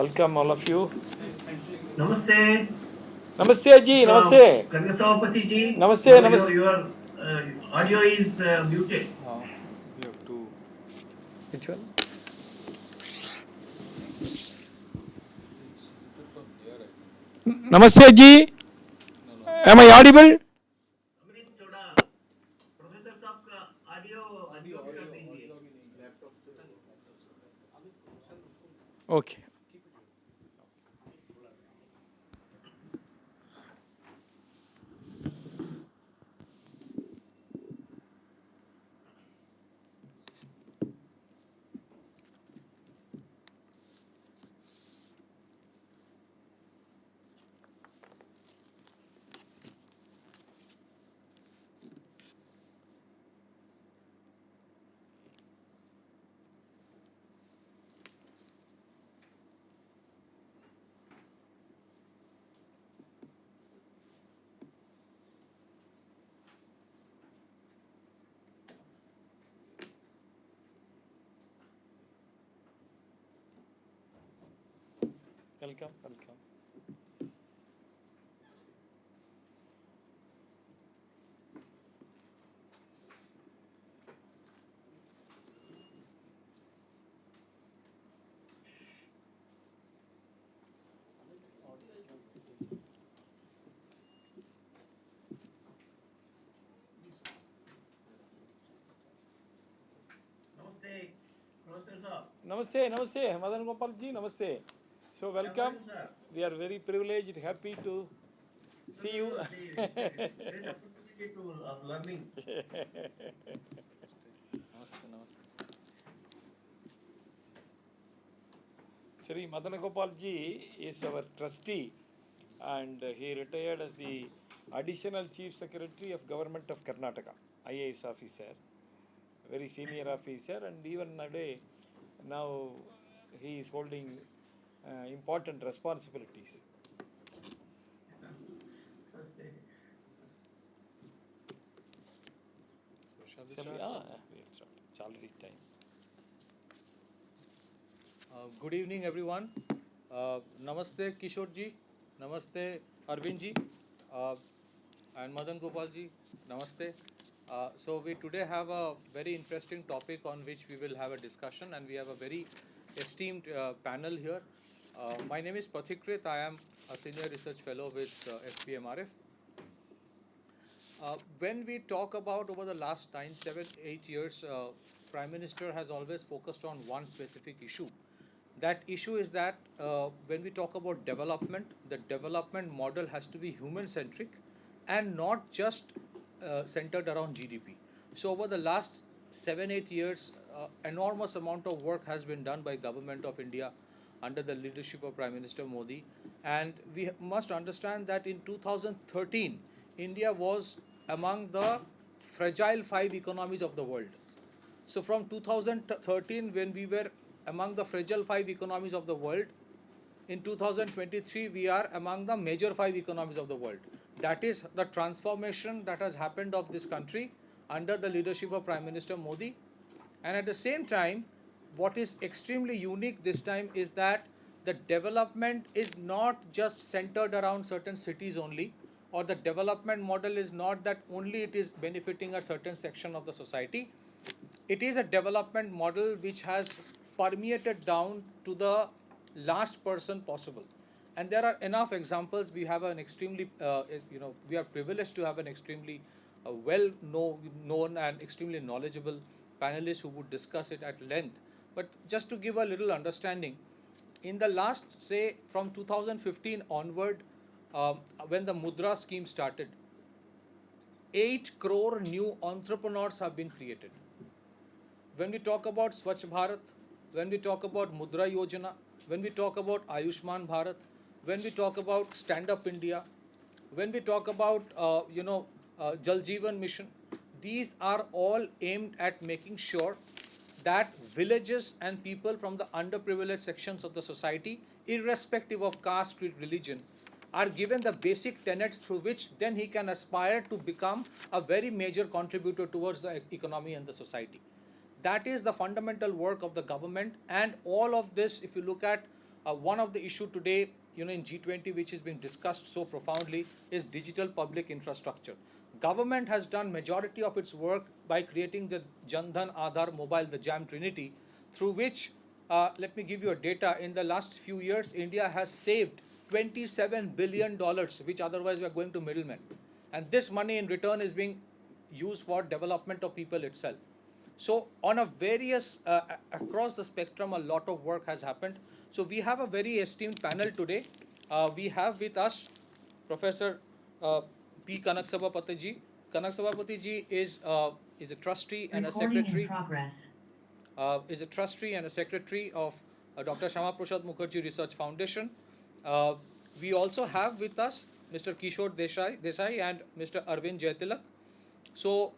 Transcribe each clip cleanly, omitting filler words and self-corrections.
Welcome all of you. Namaste Namaste ji, from namaste. Kangasavapati ji. Namaste, Your namaste. audio is muted. We have to. Which one? It's put on here, I think. Namaste ji. No, no. Am I audible? अमृत थोड़ा professor साहब का audio mute कर दीजिए. Laptop से Okay. Welcome, welcome. Namaste, Professor साहब. Namaste, namaste. Madan Gopal ji, namaste. So welcome. We are very privileged, happy to see you. It's a great opportunity of learning. Sri Madan Gopal ji is our trustee and he retired as the additional chief secretary of government of Karnataka, IAS officer, very senior officer, and even today now he is holding important responsibilities. So shall we Shall we? start? We'll start. It's already time. Good evening, everyone. Namaste, Kishore ji. Namaste, Arvind ji. And Madan Gopal ji. Namaste. So we today have a very interesting topic on which we will have a discussion, and we have a very esteemed panel here. My name is Pathikrit. I am a senior research fellow with SPMRF. When we talk about over the last 9, 7, 8 years, Prime Minister has always focused on one specific issue. That issue is that when we talk about development, the development model has to be human-centric and not just centered around GDP. So over the last 7, 8 years, enormous amount of work has been done by Government of India under the leadership of Prime Minister Modi. And we must understand that in 2013, India was among the fragile 5 economies of the world. So from 2013, when we were among the fragile 5 economies of the world, in 2023, we are among the major 5 economies of the world. That is the transformation that has happened of this country under the leadership of Prime Minister Modi. And at the same time, what is extremely unique this time is that the development is not just centered around certain cities only, or the development model is not that only it is benefiting a certain section of the society. It is a development model which has permeated down to the last person possible. And there are enough examples. We have an extremely, we are privileged to have an extremely known and extremely knowledgeable panelist who would discuss it at length. But just to give a little understanding, in the last, say, from 2015 onward, when the Mudra scheme started, 8 crore new entrepreneurs have been created. When we talk about Swachh Bharat, when we talk about Mudra Yojana, when we talk about Ayushman Bharat, when we talk about Stand Up India, when we talk about Jal Jeevan Mission, these are all aimed at making sure that villages and people from the underprivileged sections of the society, irrespective of caste, creed, religion, are given the basic tenets through which then he can aspire to become a very major contributor towards the economy and the society. That is the fundamental work of the government, and all of this, if you look at one of the issue today, in G20, which is being discussed so profoundly, is digital public infrastructure. Government has done majority of its work by creating the Jandhan Aadhaar Mobile, the JAM Trinity, through which, let me give you a data, in the last few years, India has saved $27 billion, which otherwise were going to middlemen. And this money in return is being used for development of people itself. So on a various, across the spectrum, a lot of work has happened. So we have a very esteemed panel today. We have with us Professor P. Kanaksabapati ji. Kanaksabapati ji is a trustee and a secretary. Is a trustee and a secretary of Dr. Shama Prasad Mukherjee Research Foundation. Uh, we also have with us Mr. Kishore Desai and Mr. Arvind Jaitilak. So,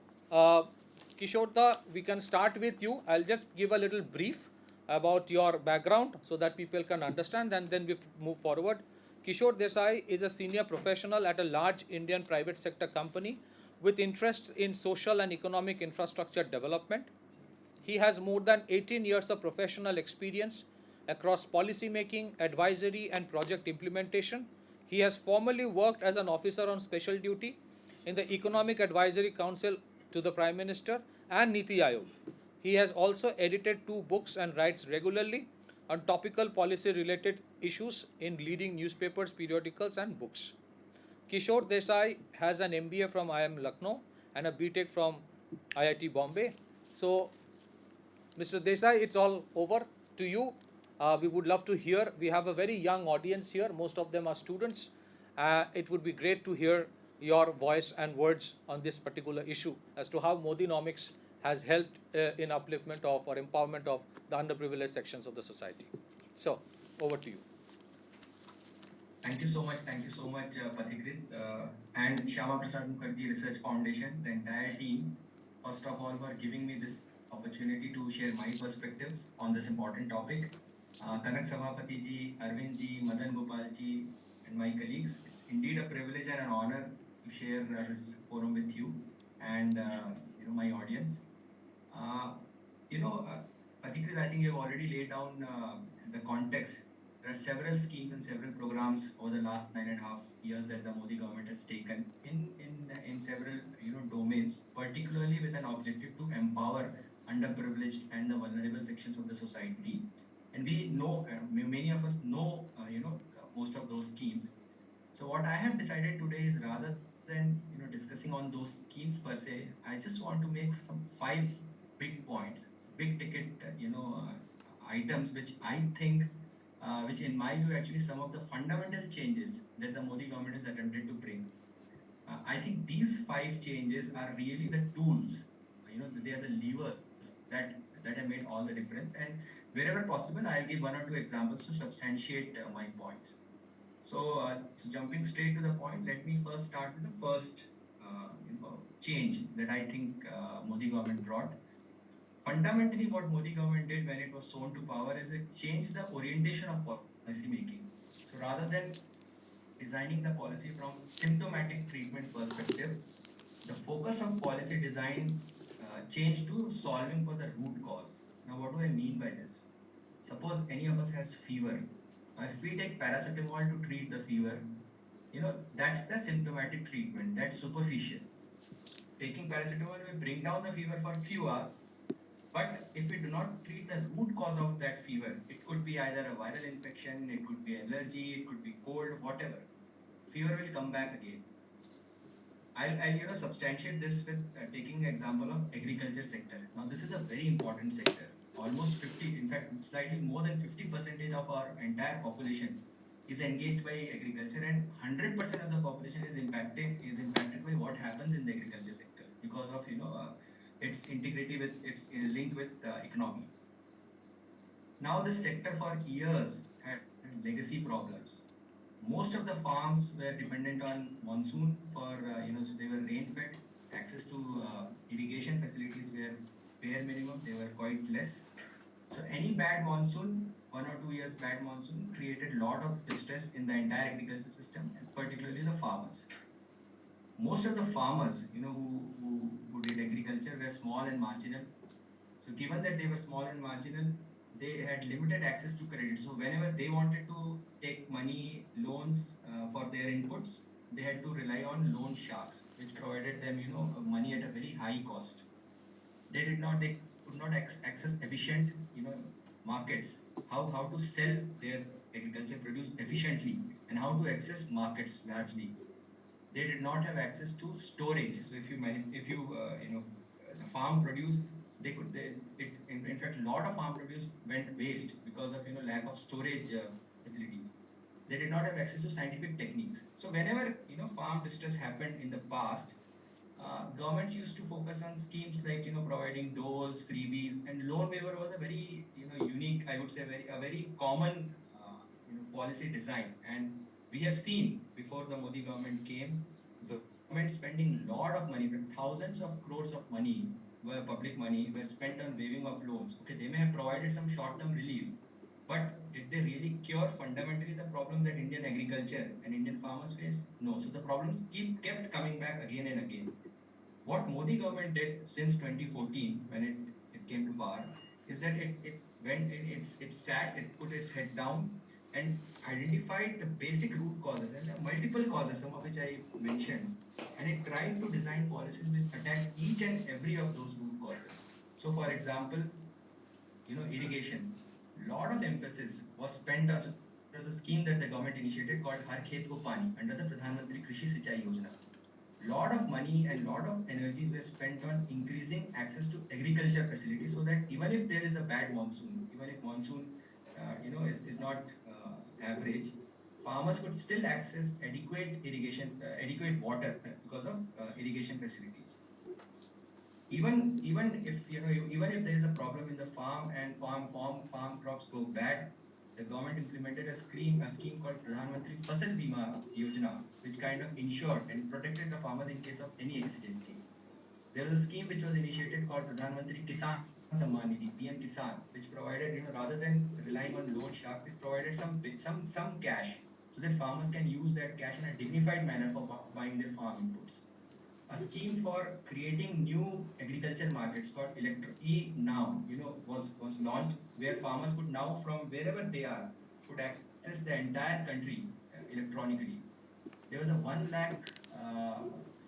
Kishore, we can start with you. I'll just give a little brief about your background so that people can understand, and then we move forward. Kishore Desai is a senior professional at a large Indian private sector company with interests in social and economic infrastructure development. He has more than 18 years of professional experience across policy making, advisory, and project implementation. He has formerly worked as an officer on special duty in the Economic Advisory Council to the Prime Minister and Niti Aayog. He has also edited 2 books and writes regularly on topical policy related issues in leading newspapers, periodicals, and books. Kishore Desai has an MBA from IIM Lucknow and a BTech from IIT Bombay. So, Mr. Desai, it's all over to you. We would love to hear. We have a very young audience here. Most of them are students. It would be great to hear your voice and words on this particular issue as to how Modinomics has helped in upliftment of or empowerment of the underprivileged sections of the society. So, over to you. Thank you so much. Thank you so much, Pathikrit, and Shama Prasad Mukherjee Research Foundation, the entire team. First of all, for giving me this opportunity to share my perspectives on this important topic. Kanak Sabhapati ji, Arvind ji, Madan Gopal ji, and my colleagues. It's indeed a privilege and an honor to share this forum with you and my audience. Uh, Pathikrit, I think you've already laid down the context. There are several schemes and several programs over the last 9.5 years that the Modi government has taken in several domains, particularly with an objective to empower underprivileged and the vulnerable sections of the society. And we know, many of us know, most of those schemes. So what I have decided today is rather than discussing on those schemes per se, I just want to make some 5 big points, big ticket, items which I think, which in my view actually some of the fundamental changes that the Modi government has attempted to bring. I think these 5 changes are really the tools, they are the levers that have made all the difference. And wherever possible, I'll give 1 or 2 examples to substantiate my points. So jumping straight to the point, let me first start with the first change that I think Modi government brought. Fundamentally, what Modi government did when it was sworn to power is it changed the orientation of policy making. So rather than designing the policy from symptomatic treatment perspective, the focus of policy design changed to solving for the root cause. Now, what do I mean by this? Suppose any of us has fever. If we take paracetamol to treat the fever, that's the symptomatic treatment. That's superficial. Taking paracetamol may bring down the fever for a few hours, but if we do not treat the root cause of that fever, it could be either a viral infection, it could be allergy, it could be cold, whatever. Fever will come back again. I'll substantiate this with taking example of agriculture sector. Now this is a very important sector. Almost 50, in fact, slightly more than 50% of our entire population is engaged by agriculture, and 100% of the population is impacted by what happens in the agriculture sector because of its integrity with its link with economy. Now this sector for years had legacy problems. Most of the farms were dependent on monsoon for so they were rain fed. Access to irrigation facilities were bare minimum, they were quite less. So any bad monsoon, 1 or 2 years bad monsoon, created a lot of distress in the entire agriculture system, and particularly the farmers. Most of the farmers who did agriculture were small and marginal. So given that they were small and marginal, they had limited access to credit. So whenever they wanted to take money, loans for their inputs, they had to rely on loan sharks, which provided them, money at a very high cost. They could not access efficient, markets. How to sell their agriculture produce efficiently and how to access markets largely. They did not have access to storage. So if you the farm produce, in fact a lot of farm produce went waste because of lack of storage facilities. They did not have access to scientific techniques. So whenever farm distress happened in the past, governments used to focus on schemes like providing doles, freebies, and loan waiver was a very unique, I would say, very common policy design. And we have seen before the Modi government came, government spending a lot of money, thousands of crores of money, were public money, were spent on waiving of loans. Okay, they may have provided some short-term relief, but did they really cure fundamentally the problem that Indian agriculture and Indian farmers face? No. So the problems kept coming back again and again. What Modi government did since 2014, when it came to power, is that it sat, it put its head down and identified the basic root causes, and there are multiple causes, some of which I mentioned, and it tried to design policies which attack each and every of those root causes. So for example, irrigation, lot of emphasis was spent on, so there was a scheme that the government initiated called Har Khet Ko Pani under the Pradhan Mantri Krishi Sinchai Yojana. Lot of money and lot of energies were spent on increasing access to agriculture facilities, so that even if there is a bad monsoon, even if monsoon is not average, farmers could still access adequate irrigation, adequate water because of irrigation facilities. Even if even if there is a problem in the farm and farm crops go bad, the government implemented a scheme called Pradhan Mantri Fasal Bima Yojana, which kind of ensured and protected the farmers in case of any exigency. There was a scheme which was initiated called Pradhan Mantri Kisan Samman Nidhi, PM Kisan, which provided, rather than relying on loan sharks, it provided some cash so that farmers can use that cash in a dignified manner for buying their farm inputs. A scheme for creating new agriculture markets called E-Now, was launched, where farmers could now, from wherever they are, could access the entire country electronically. There was a 1 lakh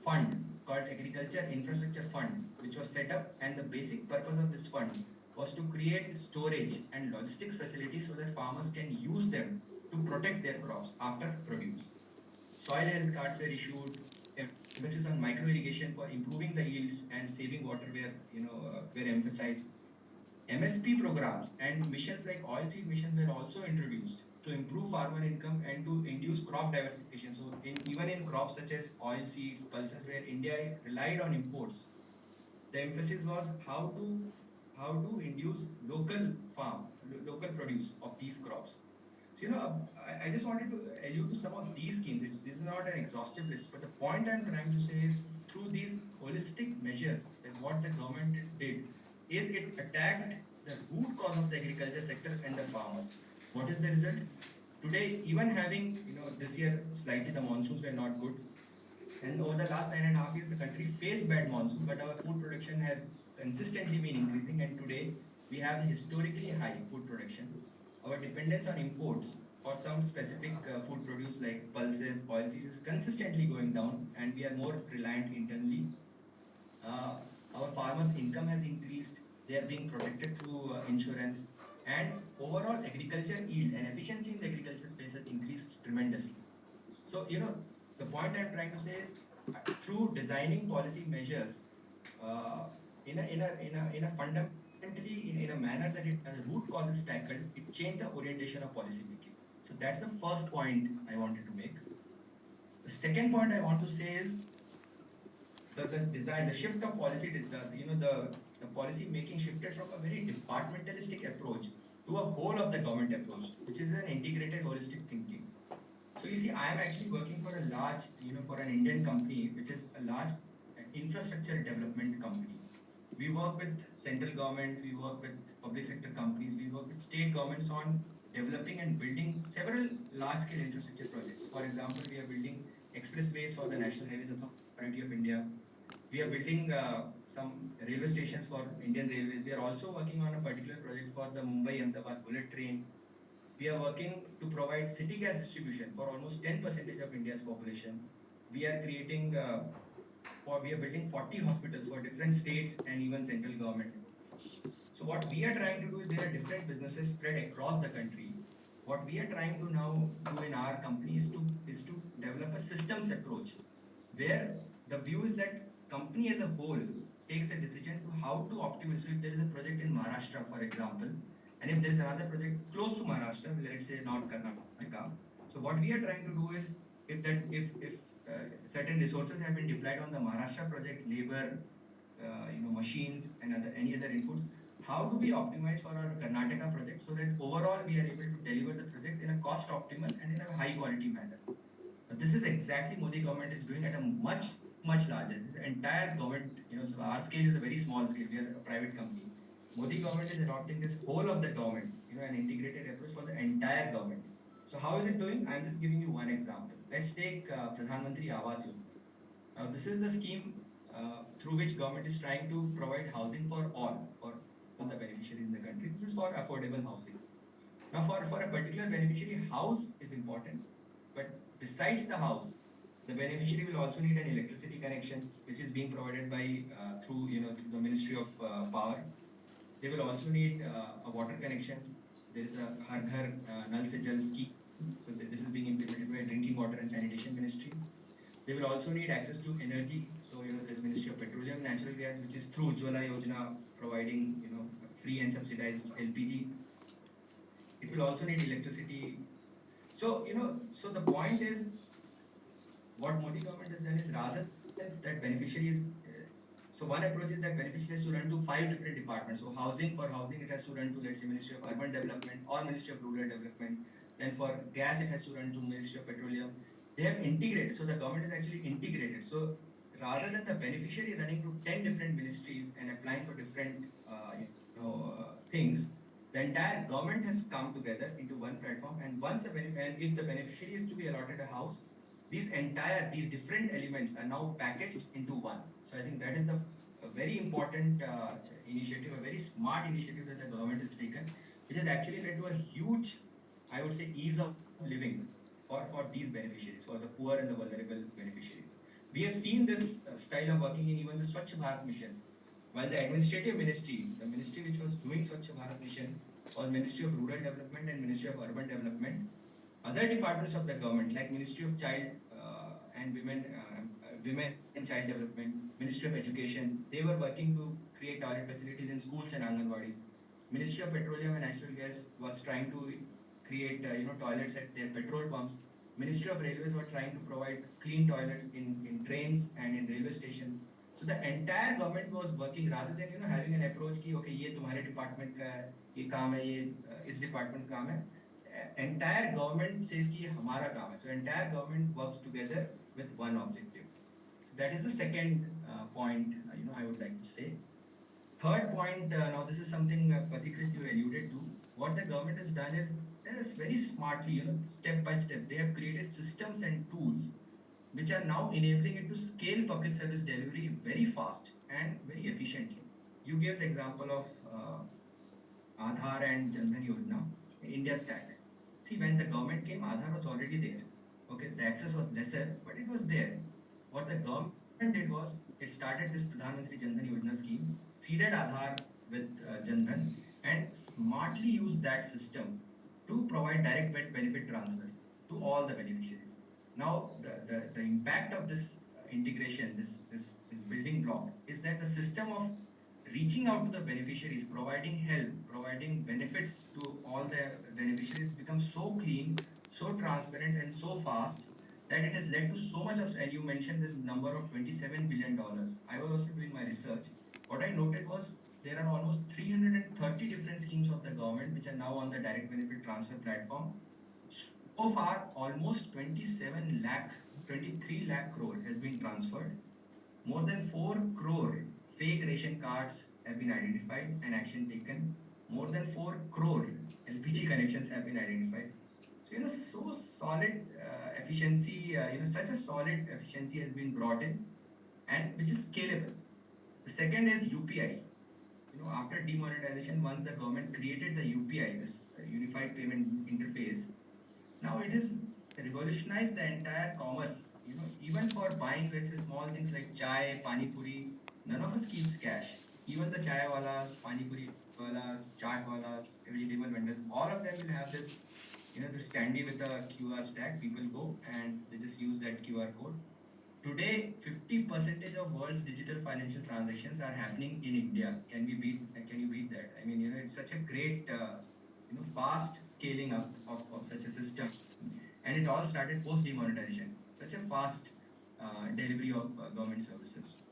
fund called Agriculture Infrastructure Fund, which was set up, and the basic purpose of this fund was to create storage and logistics facilities so that farmers can use them to protect their crops after produce. Soil health cards were issued, emphasis on micro irrigation for improving the yields and saving water were emphasized. MSP programs and missions like oilseed mission were also introduced to improve farmer income and to induce crop diversification. So even in crops such as oilseeds, pulses, where India relied on imports, the emphasis was how to induce local produce of these crops. So I just wanted to allude to some of these schemes. This is not an exhaustive list, but the point I'm trying to say is, through these holistic measures, that what the government did is it attacked the root cause of the agriculture sector and the farmers. What is the result? Today, even having, this year slightly the monsoons were not good, and over the last 9.5 years, the country faced bad monsoon, but our food production has consistently been increasing, and today we have historically high food production. Our dependence on imports for some specific food produce like pulses, oilseeds is consistently going down, and we are more reliant internally. Our farmers' income has increased, they are being protected through insurance, and overall agriculture yield and efficiency in the agriculture space has increased tremendously. So, the point I'm trying to say is, through designing policy measures in a fundamentally in a manner that as a root cause is tackled, it changed the orientation of policy making. So that's the first point I wanted to make. The second point I want to say is the design, the shift of policy, the policy making shifted from a very departmentalistic approach to a whole of the government approach, which is an integrated holistic thinking. So you see, I am actually working for a large, for an Indian company, which is a large infrastructure development company. We work with central government, we work with public sector companies, we work with state governments on developing and building several large-scale infrastructure projects. For example, we are building expressways for the National Highways Authority of India. We are building some railway stations for Indian Railways. We are also working on a particular project for the Mumbai-Ahmedabad bullet train. We are working to provide city gas distribution for almost 10% of India's population. We are creating, we are building 40 hospitals for different states and even central government. So what we are trying to do is there are different businesses spread across the country. What we are trying to now do in our company is to develop a systems approach where the view is that company as a whole takes a decision to how to optimize. So if there is a project in Maharashtra, for example, and if there is another project close to Maharashtra, let's say North Karnataka. So what we are trying to do is if certain resources have been deployed on the Maharashtra project, labor, machines and any other inputs, how do we optimize for our Karnataka project so that overall we are able to deliver the projects in a cost optimal and in a high quality manner. This is exactly Modi government is doing at a much larger. This is entire government, so our scale is a very small scale. We are a private company. Modi government is adopting this whole of the government, an integrated approach for the entire government. So how is it doing? I'm just giving you one example. Let's take Pradhan Mantri Awas Yojana. Now this is the scheme through which government is trying to provide housing for all the beneficiaries in the country. This is for affordable housing. Now for a particular beneficiary, house is important, but besides the house, the beneficiary will also need an electricity connection, which is being provided by through the Ministry of Power. They will also need a water connection. There is a Har Ghar Nal Se Jal scheme. So this is being implemented by Drinking Water and Sanitation Ministry. They will also need access to energy. So there's Ministry of Petroleum, Natural Gas, which is through Ujjwala Yojana providing free and subsidized LPG. It will also need electricity. So so the point is, what Modi government has done is rather than that beneficiary is. So one approach is that beneficiary has to run to 5 different departments. So for housing, it has to run to, let's say, Ministry of Urban Development or Ministry of Rural Development. Then for gas, it has to run to Ministry of Petroleum. They have integrated. So the government is actually integrated. So rather than the beneficiary running to 10 different ministries and applying for different things, the entire government has come together into one platform. And if the beneficiary is to be allotted a house, these different elements are now packaged into one. So I think that is a very important initiative, a very smart initiative that the government has taken, which has actually led to a huge, I would say, ease of living for these beneficiaries, for the poor and the vulnerable beneficiaries. We have seen this style of working in even the Swachh Bharat mission. While the administrative ministry, the ministry which was doing Swachh Bharat mission, was Ministry of Rural Development and Ministry of Urban Development. Other departments of the government, like Ministry of Child and Women and Child Development, Ministry of Education, they were working to create toilet facilities in schools and anganwadis. Ministry of Petroleum and Natural Gas was trying to create toilets at their petrol pumps. Ministry of Railways were trying to provide clean toilets in trains and in railway stations. So the entire government was working rather than having an approach कि okay ये तुम्हारे department का ये काम है, ये इस department का काम है. Entire government says कि ये हमारा काम है. So entire government works together with one objective. So that is the second point I would like to say. Third point, now this is something Pathikrit you alluded to. What the government has done is very smartly, step by step, they have created systems and tools which are now enabling it to scale public service delivery very fast and very efficiently. You gave the example of Aadhaar and Jan Dhan Yojana, India Stack. See, when the government came, Aadhaar was already there. Okay, the access was lesser, but it was there. What the government did was, it started this Pradhan Mantri Jan Dhan Yojana scheme, seeded Aadhaar with Jan Dhan, and smartly used that system to provide direct benefit transfer to all the beneficiaries. Now, the impact of this integration, this building block, is that the system of reaching out to the beneficiaries, providing help, providing benefits to all the beneficiaries becomes so clean, so transparent, and so fast that it has led to so much of, and you mentioned this number of $27 billion. I was also doing my research. What I noted was there are almost 330 different schemes of the government which are now on the direct benefit transfer platform. So far, almost 23 lakh crore has been transferred. More than 4 crore fake ration cards have been identified and action taken. More than 4 crore LPG connections have been identified. So, so solid efficiency, such a solid efficiency has been brought in. and which is scalable. The second is UPI. After demonetization, once the government created the UPI, this Unified Payment Interface, now it has revolutionized the entire commerce. Even for buying, let's say, small things like chai, pani puri, none of us keeps cash. Even the chai walas, pani puri walas, chaat walas, vegetable vendors, all of them will have this standee with a QR stack. People go and they just use that QR code. Today, 50% of world's digital financial transactions are happening in India. Can you beat that? I mean, it's such a great, fast scaling up of such a system. And it all started post demonetization. Such a fast delivery of government services.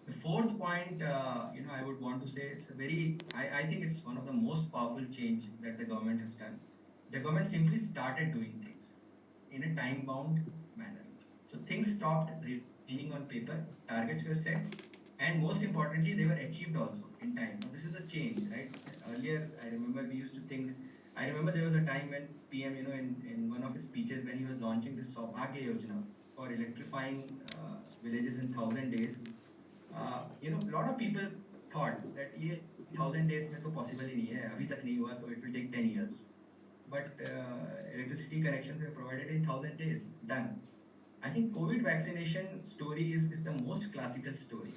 The fourth point, I would want to say I think it's one of the most powerful change that the government has done. The government simply started doing things in a time-bound manner. So things stopped remaining on paper, targets were set, and most importantly, they were achieved also in time. Now, this is a change, right? Earlier, I remember we used to think, I remember there was a time when PM, in one of his speeches, when he was launching this Saubhagya Yojana for electrifying villages in 1,000 days, a lot of people thought that 1,000 days में तो possible ही नहीं है, अभी तक नहीं हुआ, so it will take 10 years. But electricity connections were provided in 1,000 days, done. I think COVID vaccination story is the most classical story.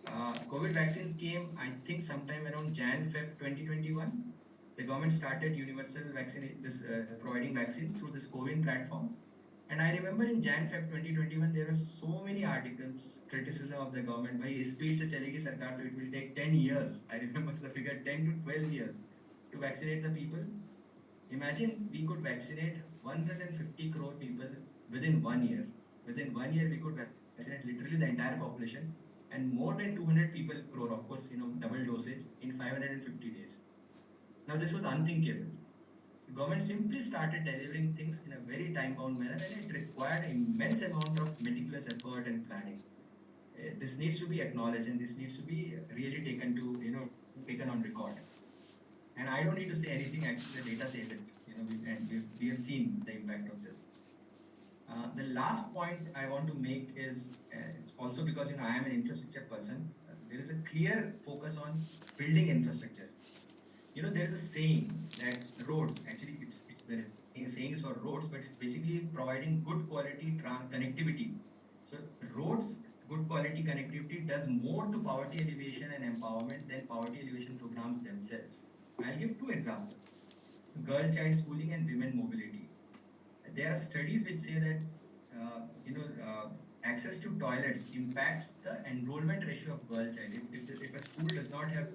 COVID vaccines came, I think, sometime around Jan-Feb 2021. The government started universal providing vaccines through this COVID platform. And I remember in Jan-Feb 2021, there were so many articles, criticism of the government. By speed se chalegi sarkar, it will take 10 years. I remember the figure 10 to 12 years to vaccinate the people. Imagine we could vaccinate 150 crore people within 1 year. Within 1 year, we could vaccinate literally the entire population, and more than 200 people crore, of course, double dosage in 550 days. Now, this was unthinkable. So government simply started delivering things in a very time-bound manner, and it required immense amount of meticulous effort and planning. This needs to be acknowledged, and this needs to be really taken on record. And I don't need to say anything. Actually, the data says it. We have seen the impact of this. The last point I want to make is it's also because I am an infrastructure person. There is a clear focus on building infrastructure. There is a saying that roads, actually it's the saying is for roads, but it's basically providing good quality connectivity. So roads, good quality connectivity does more to poverty alleviation and empowerment than poverty alleviation programs themselves. I'll give two examples: girl-child schooling and women mobility. There are studies which say that access to toilets impacts the enrollment ratio of girl-child. If a school does not have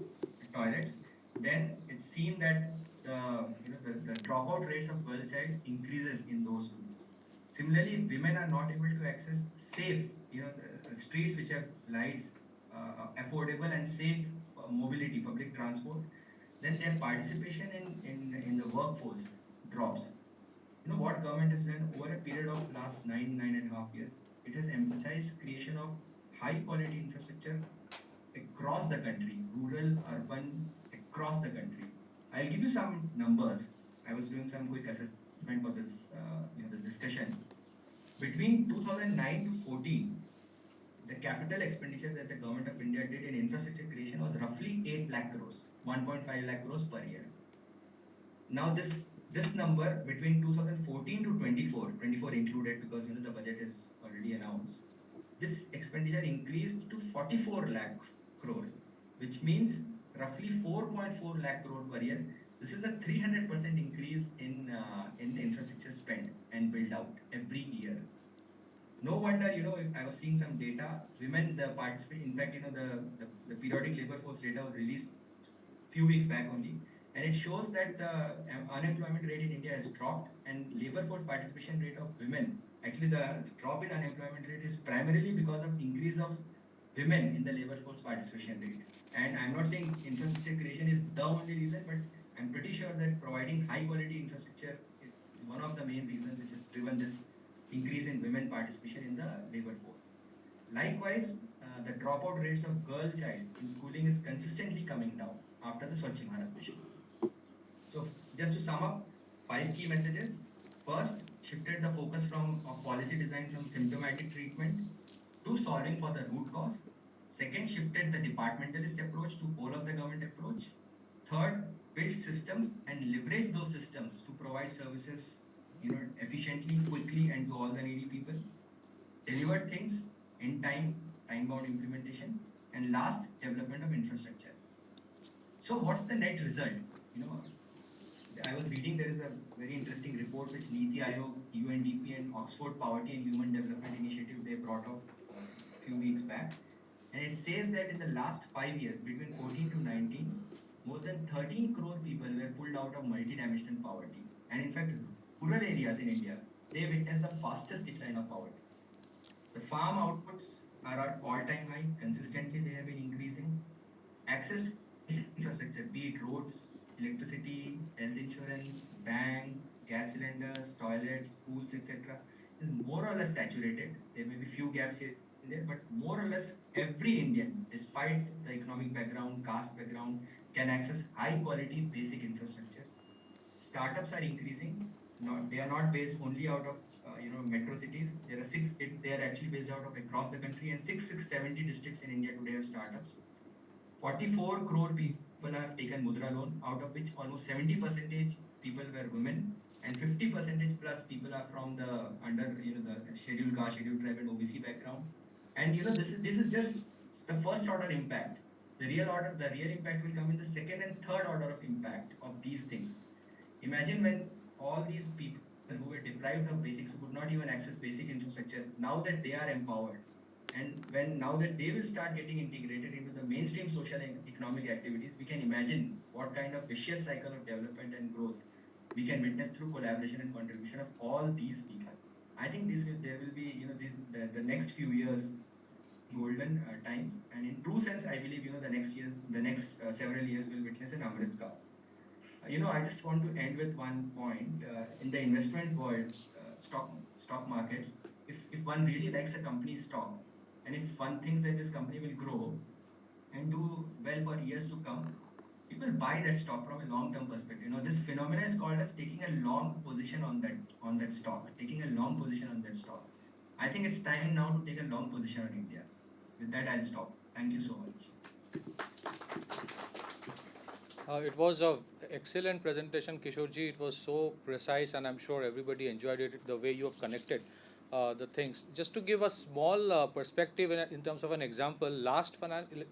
toilets, then it's seen that the dropout rates of girl-child increases in those schools. Similarly, if women are not able to access safe, the streets which have lights, affordable and safe mobility, public transport, then their participation in the workforce drops. What government has done over a period of last 9.5 years? It has emphasized creation of high quality infrastructure across the country, rural, urban, across the country. I'll give you some numbers. I was doing some quick assessment for this, this discussion. Between 2009 to 14, the capital expenditure that the government of India did in infrastructure creation was roughly 8 lakh crores, 1.5 lakh crores per year. Now this number between 2014 to 24 included, because the budget is already announced, this expenditure increased to 44 lakh crore, which means roughly 4.4 lakh crore per year. This is a 300% increase in infrastructure spend and build out every year. No wonder, I was seeing some data, women, the participate, in fact, the periodic labor force data was released few weeks back only, and it shows that the unemployment rate in India has dropped, and labor force participation rate of women, actually the drop in unemployment rate is primarily because of increase of women in the labor force participation rate. And I'm not saying infrastructure creation is the only reason, but I'm pretty sure that providing high quality infrastructure is one of the main reasons which has driven this increase in women participation in the labor force. Likewise, the dropout rates of girl child in schooling is consistently coming down after the Swachh Bharat mission. So just to sum up, 5 key messages. First, shifted the focus of policy design from symptomatic treatment to solving for the root cause. Second, shifted the departmentalist approach to whole of the government approach. Third, build systems and leverage those systems to provide services, efficiently, quickly, and to all the needy people. Delivered things in time, time-bound implementation, and last, development of infrastructure. So what's the net result? You know, I was reading there is a very interesting report which Niti Aayog, UNDP, and Oxford Poverty and Human Development Initiative they brought up a few weeks back, and it says that in the last 5 years, between 14 to 19, more than 13 crore people were pulled out of multidimensional poverty, and in fact, rural areas in India they witnessed the fastest decline of poverty. The farm outputs are at all-time high. Consistently, they have been increasing. Access to basic infrastructure, be it roads, electricity, health insurance, bank, gas cylinders, toilets, schools, etc., is more or less saturated. There may be few gaps here and there, but more or less every Indian, despite the economic background, caste background, can access high-quality basic infrastructure. Startups are increasing. They are not based only out of metro cities. There are they are actually based out of across the country, and 670 districts in India today have startups. 44 crore people have taken Mudra loan, out of which almost 70% people were women, and 50% plus people are from the the scheduled caste, scheduled tribe, and OBC background. And this is just the first order impact. The real impact will come in the second and third order of impact of these things. Imagine when all these people who were deprived of basics, who could not even access basic infrastructure, now that they are empowered, and now that they will start getting integrated into the mainstream social and economic activities, we can imagine what kind of vicious cycle of development and growth we can witness through collaboration and contribution of all these people. I think there will be the next few years golden times, and in true sense, I believe the next several years will witness an Amrit Kaal. I just want to end with one point. In the investment world, stock markets, if one really likes a company's stock, and if one thinks that this company will grow and do well for years to come, people buy that stock from a long-term perspective. This phenomena is called as taking a long position on that stock, taking a long position on that stock. I think it's time now to take a long position on India. With that, I'll stop. Thank you so much. It was an excellent presentation, Kishorji. It was so precise, and I'm sure everybody enjoyed it, the way you have connected the things. Just to give a small perspective in terms of an example,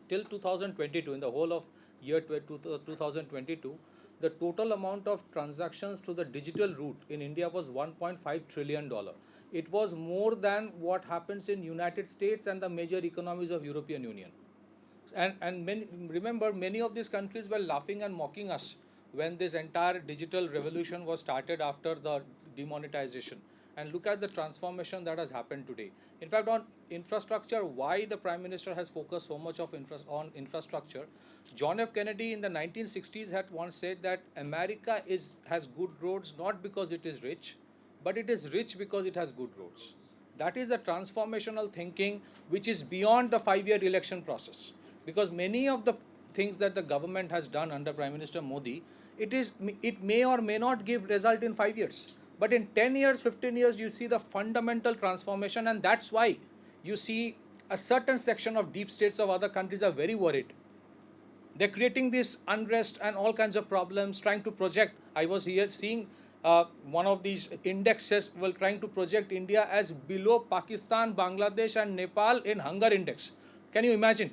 till 2022, in the whole of year 2022, the total amount of transactions through the digital route in India was $1.5 trillion. It was more than what happens in United States and the major economies of European Union. And remember, many of these countries were laughing and mocking us when this entire digital revolution was started after the demonetization. And look at the transformation that has happened today. In fact, on infrastructure, why the Prime Minister has focused so much on infrastructure, John F. Kennedy in the 1960s had once said that America has good roads not because it is rich, but it is rich because it has good roads. That is the transformational thinking which is beyond the 5-year election process. Because many of the things that the government has done under Prime Minister Modi, it may or may not give result in 5 years. But in 10 years, 15 years, you see the fundamental transformation, and that's why you see a certain section of deep states of other countries are very worried. They're creating this unrest and all kinds of problems, trying to project. I was here seeing one of these indexes were trying to project India as below Pakistan, Bangladesh, and Nepal in hunger index. Can you imagine?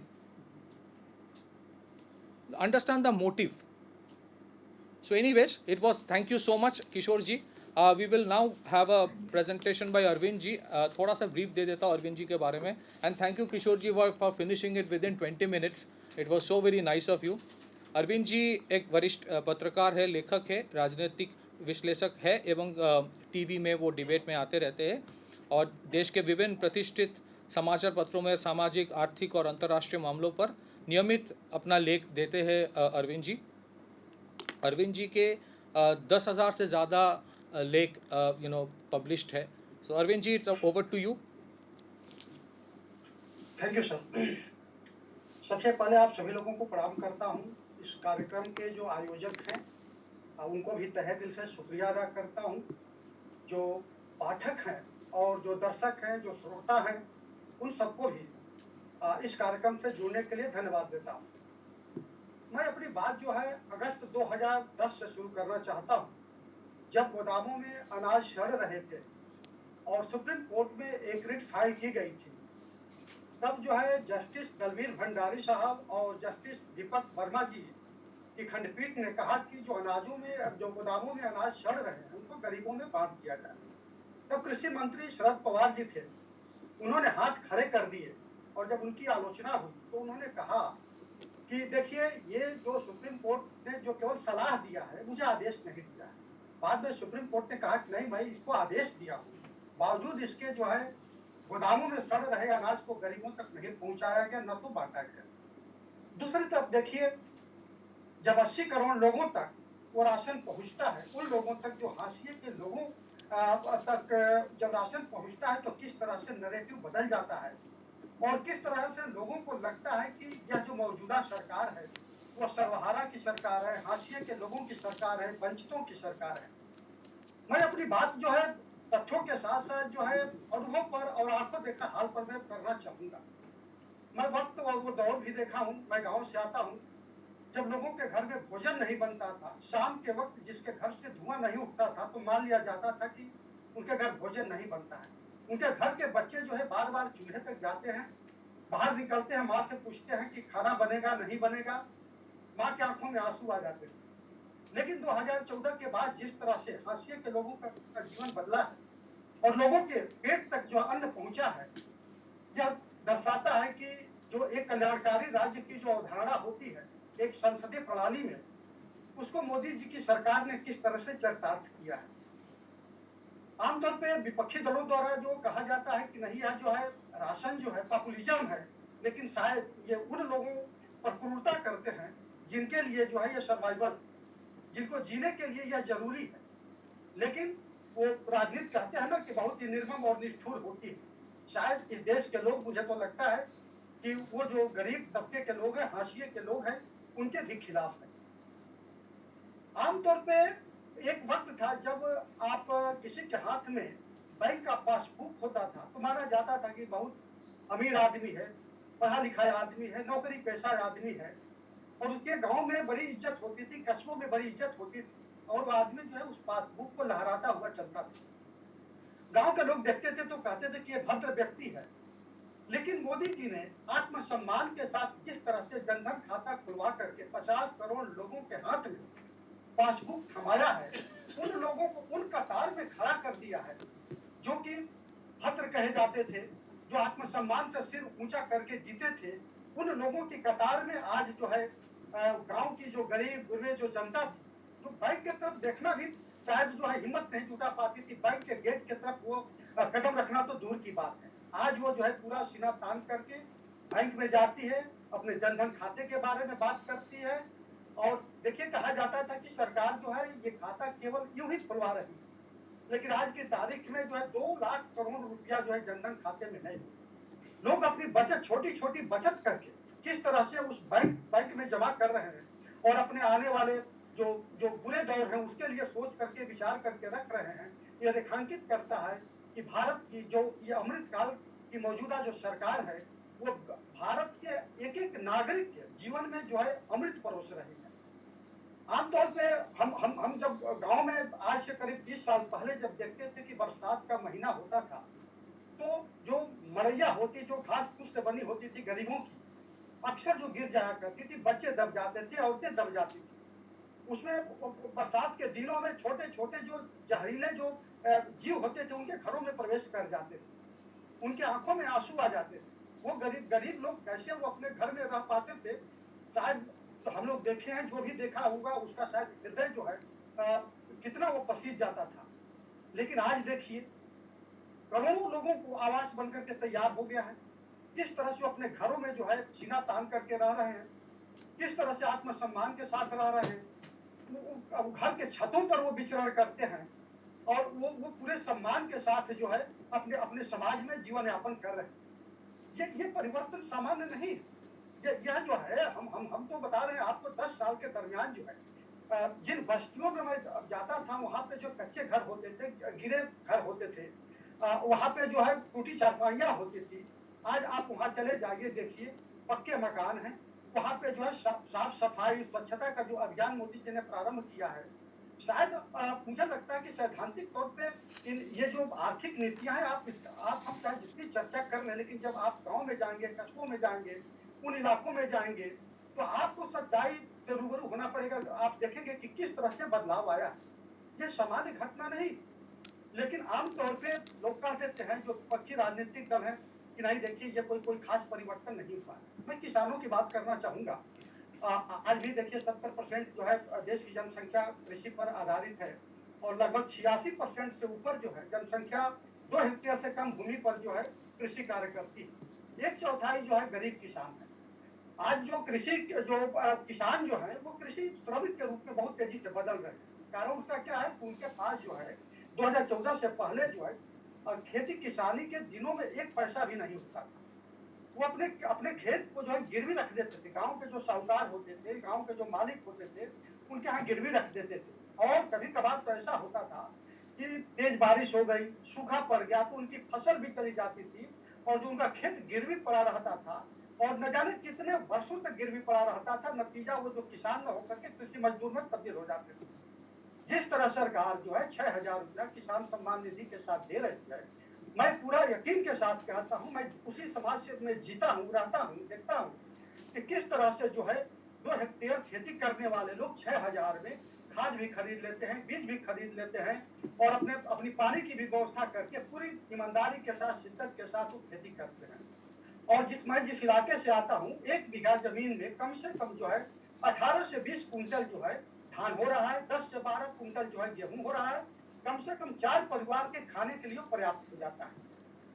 Understand the motive. So anyways, thank you so much, Kishore ji. We will now have a presentation by Arvind ji. थोड़ा सा brief दे देता हूँ Arvind ji के बारे में. And thank you Kishore ji for finishing it within 20 minutes. It was so very nice of you. Arvind ji एक वरिष्ठ पत्रकार है, लेखक है, राजनीतिक विश्लेषक है एवं टीवी में वो डिबेट में आते रहते हैं और देश के विभिन्न प्रतिष्ठित समाचार पत्रों में सामाजिक, आर्थिक और अंतर्राष्ट्रीय मामलों पर नियमित अपना लेख देते हैं अरविंद जी. अरविंद जी के 10,000 से ज़्यादा लेख पब्लिश्ड है. So Arvind ji, it's over to you. Thank you sir. सबसे पहले आप सभी लोगों को प्रणाम करता हूं. इस कार्यक्रम के जो आयोजक हैं उनको भी तहे दिल से शुक्रिया अदा करता हूं. जो पाठक हैं और जो दर्शक हैं, जो श्रोता हैं, उन सबको भी इस कार्यक्रम से जुड़ने के लिए धन्यवाद देता हूँ। मैं अपनी बात जो है अगस्त 2010 से शुरू करना चाहता हूँ, जब गोदामों में अनाज सड़ रहे थे और सुप्रीम कोर्ट में एक रिट फाइल की गई थी। तब जो है जस्टिस दलवीर भंडारी साहब और जस्टिस दीपक वर्मा जी की खंडपीठ ने कहा कि जो अनाजों में, जो गोदामों में अनाज सड़ रहे हैं, उनको गरीबों में बांट दिया जाए। तब कृषि मंत्री शरद पवार जी थे, उन्होंने हाथ खड़े कर दिए और जब उनकी आलोचना हुई तो उन्होंने कहा कि देखिए, ये जो सुप्रीम कोर्ट ने जो केवल सलाह दिया है, मुझे आदेश नहीं दिया है। बाद में सुप्रीम कोर्ट ने कहा कि नहीं, मैं इसको आदेश दिया हूँ, बावजूद इसके जो है गोदामों में सड़ रहे अनाज को गरीबों तक नहीं पहुंचाया गया, न तो बांटा गया। दूसरी तरफ देखिए, जब 80 करोड़ लोगों तक वो राशन पहुंचता है, उन लोगों तक जो हाशिए के लोगों तक जब राशन पहुंचता है, तो किस तरह से नैरेटिव बदल जाता है और किस तरह से लोगों को लगता है कि यह जो मौजूदा सरकार है वो सर्वहारा की सरकार है, हाशिए के लोगों की सरकार है, वंचितों की सरकार है। मैं अपनी बात जो है तथ्यों के साथ साथ जो है अनुभव पर और आंखों देखा हाल पर मैं करना चाहूंगा। मैं वक्त और वो दौर भी देखा हूँ। मैं गांव से आता हूँ, जब लोगों के घर में भोजन नहीं बनता था, शाम के वक्त जिसके घर से धुआं नहीं उठता था, तो मान लिया जाता था कि उनके घर भोजन नहीं बनता है। उनके घर के बच्चे जो है बार बार चूल्हे तक जाते हैं, बाहर निकलते हैं, माँ से पूछते हैं कि खाना बनेगा नहीं बनेगा, माँ की आंखों में आंसू आ जाते हैं। लेकिन 2014 के बाद जिस तरह से हाशिए के लोगों का जीवन बदला है और लोगों के पेट तक जो अन्न पहुंचा है, यह दर्शाता है कि जो एक कल्याणकारी राज्य की जो अवधारणा होती है एक संसदीय प्रणाली में, उसको मोदी जी की सरकार ने किस तरह से चरितार्थ किया है। आमतौर पर विपक्षी दलों द्वारा जो कहा जाता है कि नहीं, यह जो है राशन जो है पॉपुलिज्म है, लेकिन शायद ये उन लोगों पर क्रूरता करते हैं जिनके लिए जो है ये सर्वाइवल, जिनको जीने के लिए यह जरूरी है। लेकिन वो राजनीति कहते हैं ना कि बहुत ही निर्मम और निष्ठुर होती है। शायद इस देश के लोग, मुझे तो लगता है कि वो जो गरीब तबके के लोग हैं, हाशिए के लोग हैं, उनके भी खिलाफ है। आमतौर पे एक वक्त था जब आप किसी के हाथ में बैंक का पासबुक होता था तो माना जाता था कि बहुत अमीर आदमी है, पढ़ा लिखा आदमी है, नौकरी पेशा आदमी है, और उसके गांव में बड़ी इज्जत होती थी, कस्बों में बड़ी इज्जत होती थी, और वो आदमी जो है उस पासबुक को लहराता हुआ चलता था। गांव के लोग देखते थे तो कहते थे कि ये भद्र व्यक्ति है। लेकिन मोदी जी ने आत्मसम्मान के साथ जिस तरह से जनधन खाता खुलवा करके 50 करोड़ लोगों के हाथ में पासबुक थमाया है, उन लोगों को उन कतार में खड़ा कर दिया है जो कि भद्र कहे जाते थे, जो आत्मसम्मान से सिर ऊंचा करके जीते थे। उन लोगों की कतार में आज जो है गांव की जो गरीब गुरबे जो जनता थी, जो बैंक की तरफ देखना भी शायद जो है हिम्मत नहीं जुटा पाती थी, बैंक के गेट की तरफ वो कदम रखना तो दूर की बात है। आज वो जो है पूरा सीना तान करके बैंक में जाती है, अपने जनधन खाते के बारे में बात करती है। और देखिए, कहा जाता था कि सरकार जो है ये खाता केवल यूं ही खुलवा रही है, लेकिन आज की तारीख में जो है 2 लाख करोड़ रुपया जो है जनधन खाते में है। लोग अपनी बचत, छोटी छोटी बचत करके किस तरह से उस बैंक में जमा कर रहे हैं और अपने आने वाले जो जो बुरे दौर हैं उसके लिए सोच करके, विचार करके रख रहे हैं। ये रेखांकित करता है कि भारत की जो ये अमृतकाल की मौजूदा जो सरकार है, वो भारत के एक एक नागरिक के जीवन में जो है अमृत परोस रही है। आमतौर पे हम जब गांव में आज से करीब 30 साल पहले जब देखते थे कि बरसात का महीना होता था, तो जो मड़ैया होती, जो घास फूस से बनी होती थी गरीबों की, अक्सर जो गिर जाया करती थी, बच्चे दब जाते थे, औरतें दब जाती थी। उसमें बरसात के दिनों में छोटे छोटे जो जहरीले जो जीव होते थे उनके घरों में प्रवेश कर जाते थे, उनके आंखों में आंसू आ जाते थे। वो गरीब लोग कैसे वो अपने घर में रह पाते थे, शायद तो हम लोग देखे हैं, जो भी देखा होगा उसका शायद हृदय जो है कितना वो पसीज जाता था। लेकिन आज देखिए, करोड़ों लोगों को आवास बनकर के तैयार हो गया है। किस तरह से अपने घरों में जो है सीना तान करके रह रहे हैं, किस तरह से आत्मसम्मान के साथ रह रहे हैं। घर के छतों पर वो विचरण करते हैं और वो पूरे सम्मान के साथ जो है अपने अपने समाज में जीवन यापन कर रहे हैं। ये परिवर्तन सामान्य नहीं। यह जो है हम तो बता रहे हैं आपको, 10 साल के दरमियान जो है जिन बस्तियों में मैं जाता था, वहाँ पे जो कच्चे घर होते थे, गिरे घर होते थे, वहाँ पे जो है टूटी चारपाइयाँ होती थी, आज आप वहाँ चले जाइए, देखिए पक्के मकान हैं, वहाँ पे जो है साफ सफाई स्वच्छता का जो अभियान मोदी जी ने प्रारंभ किया है, शायद मुझे लगता है कि सैद्धांतिक तौर पे ये जो आर्थिक नीतियां हैं, आप हम चाहे जितनी चर्चा कर रहे हैं, लेकिन जब आप गांव में जाएंगे, कस्बों में जाएंगे, उन इलाकों में जाएंगे, तो आपको सच्चाई से रूबरू होना पड़ेगा। आप देखेंगे कि किस तरह से बदलाव आया है। ये सामान्य घटना नहीं, लेकिन आमतौर पे लोग कह देते हैं जो विपक्षी राजनीतिक दल है कि नहीं देखिए ये कोई खास परिवर्तन नहीं हुआ। मैं किसानों की बात करना चाहूंगा। आज भी देखिए 70% जो है देश की जनसंख्या कृषि पर आधारित है, और लगभग 86% से ऊपर जो है जनसंख्या 2 हेक्टेयर से कम भूमि पर जो है कृषि कार्य करती है। 1/4 जो है गरीब किसान है। आज जो कृषि जो किसान जो है वो कृषि श्रमिक के रूप में बहुत तेजी से बदल रहे हैं। कारण उसका क्या है, उनके पास जो है 2014 से पहले जो है खेती किसानी के दिनों में 1 पैसा भी नहीं होता था। वो अपने अपने खेत को जो है गिरवी रख देते थे। गांव के जो साहूकार होते थे, गांव के जो मालिक होते थे, उनके यहाँ गिरवी रख देते थे। और कभी कभार तो ऐसा होता था कि तेज बारिश हो गई, सूखा पड़ गया, तो उनकी फसल भी चली जाती थी, और जो उनका खेत गिरवी पड़ा रहता था, और न जाने कितने वर्षों तक गिरवी पड़ा रहता था। नतीजा वो जो किसान न होकर के कृषि मजदूर में तब्दील हो जाते थे। जिस तरह सरकार जो है 6,000 रुपया किसान सम्मान निधि के साथ दे रही है, मैं पूरा यकीन के साथ कहता हूं, मैं उसी समाज से मैं जीता हूं, रहता हूं, देखता हूं कि किस तरह से जो है 2 हेक्टेयर खेती करने वाले लोग 6,000 में खाद भी खरीद लेते हैं, बीज भी खरीद लेते हैं, और अपनी पानी की भी व्यवस्था करके पूरी ईमानदारी के साथ, शिद्दत के साथ वो खेती करते हैं। और मैं जिस इलाके से आता हूँ, 1 बीघा जमीन में कम से कम जो है 18 से 20 कुंटल जो है धान हो रहा है, 10 से 12 कुंटल जो है गेहूं हो रहा है। कम से कम 4 परिवार के खाने के लिए पर्याप्त हो जाता है।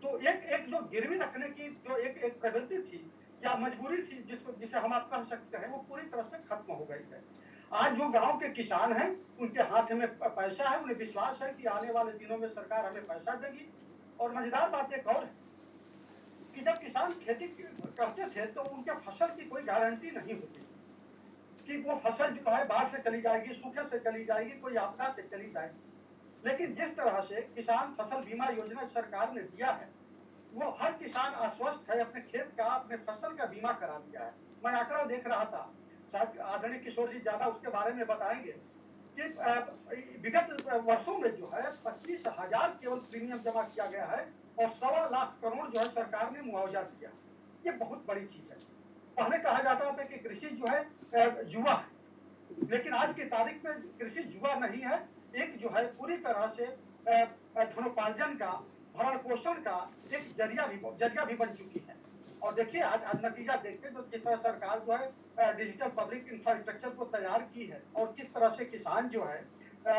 तो एक जो गिरवी रखने की जो एक प्रवृत्ति थी या मजबूरी थी, जिसे हम आप कह सकते हैं, वो पूरी तरह से खत्म हो गई है। आज जो गांव के किसान हैं, उनके हाथ में पैसा है, उन्हें विश्वास है कि आने वाले दिनों में सरकार हमें पैसा देगी। और मजेदार बात एक और है कि जब किसान खेती करते थे तो उनके फसल की कोई गारंटी नहीं होती कि वो फसल जो है बाढ़ से चली जाएगी, सूखे से चली जाएगी, कोई आपदा से चली जाएगी। लेकिन जिस तरह से किसान फसल बीमा योजना सरकार ने दिया है, वो हर किसान आश्वस्त है, अपने खेत का, अपने फसल का बीमा करा दिया है। मैं आंकड़ा देख रहा था, शायद आदरणीय किशोर जी ज्यादा उसके बारे में बताएंगे कि विगत वर्षों में जो है 25,000 केवल प्रीमियम जमा किया गया है, और 1.25 लाख करोड़ जो है सरकार ने मुआवजा दिया। ये बहुत बड़ी चीज है। पहले कहा जाता था कि कृषि जो है जुआ है, लेकिन आज की तारीख में कृषि जुआ नहीं है, एक जो है पूरी तरह से धनोपार्जन का, भरण पोषण का एक जरिया भी बन चुकी है। और देखिए आज नतीजा देखते तो किस तरह सरकार जो है डिजिटल पब्लिक इंफ्रास्ट्रक्चर को तैयार की है, और किस तरह से किसान जो है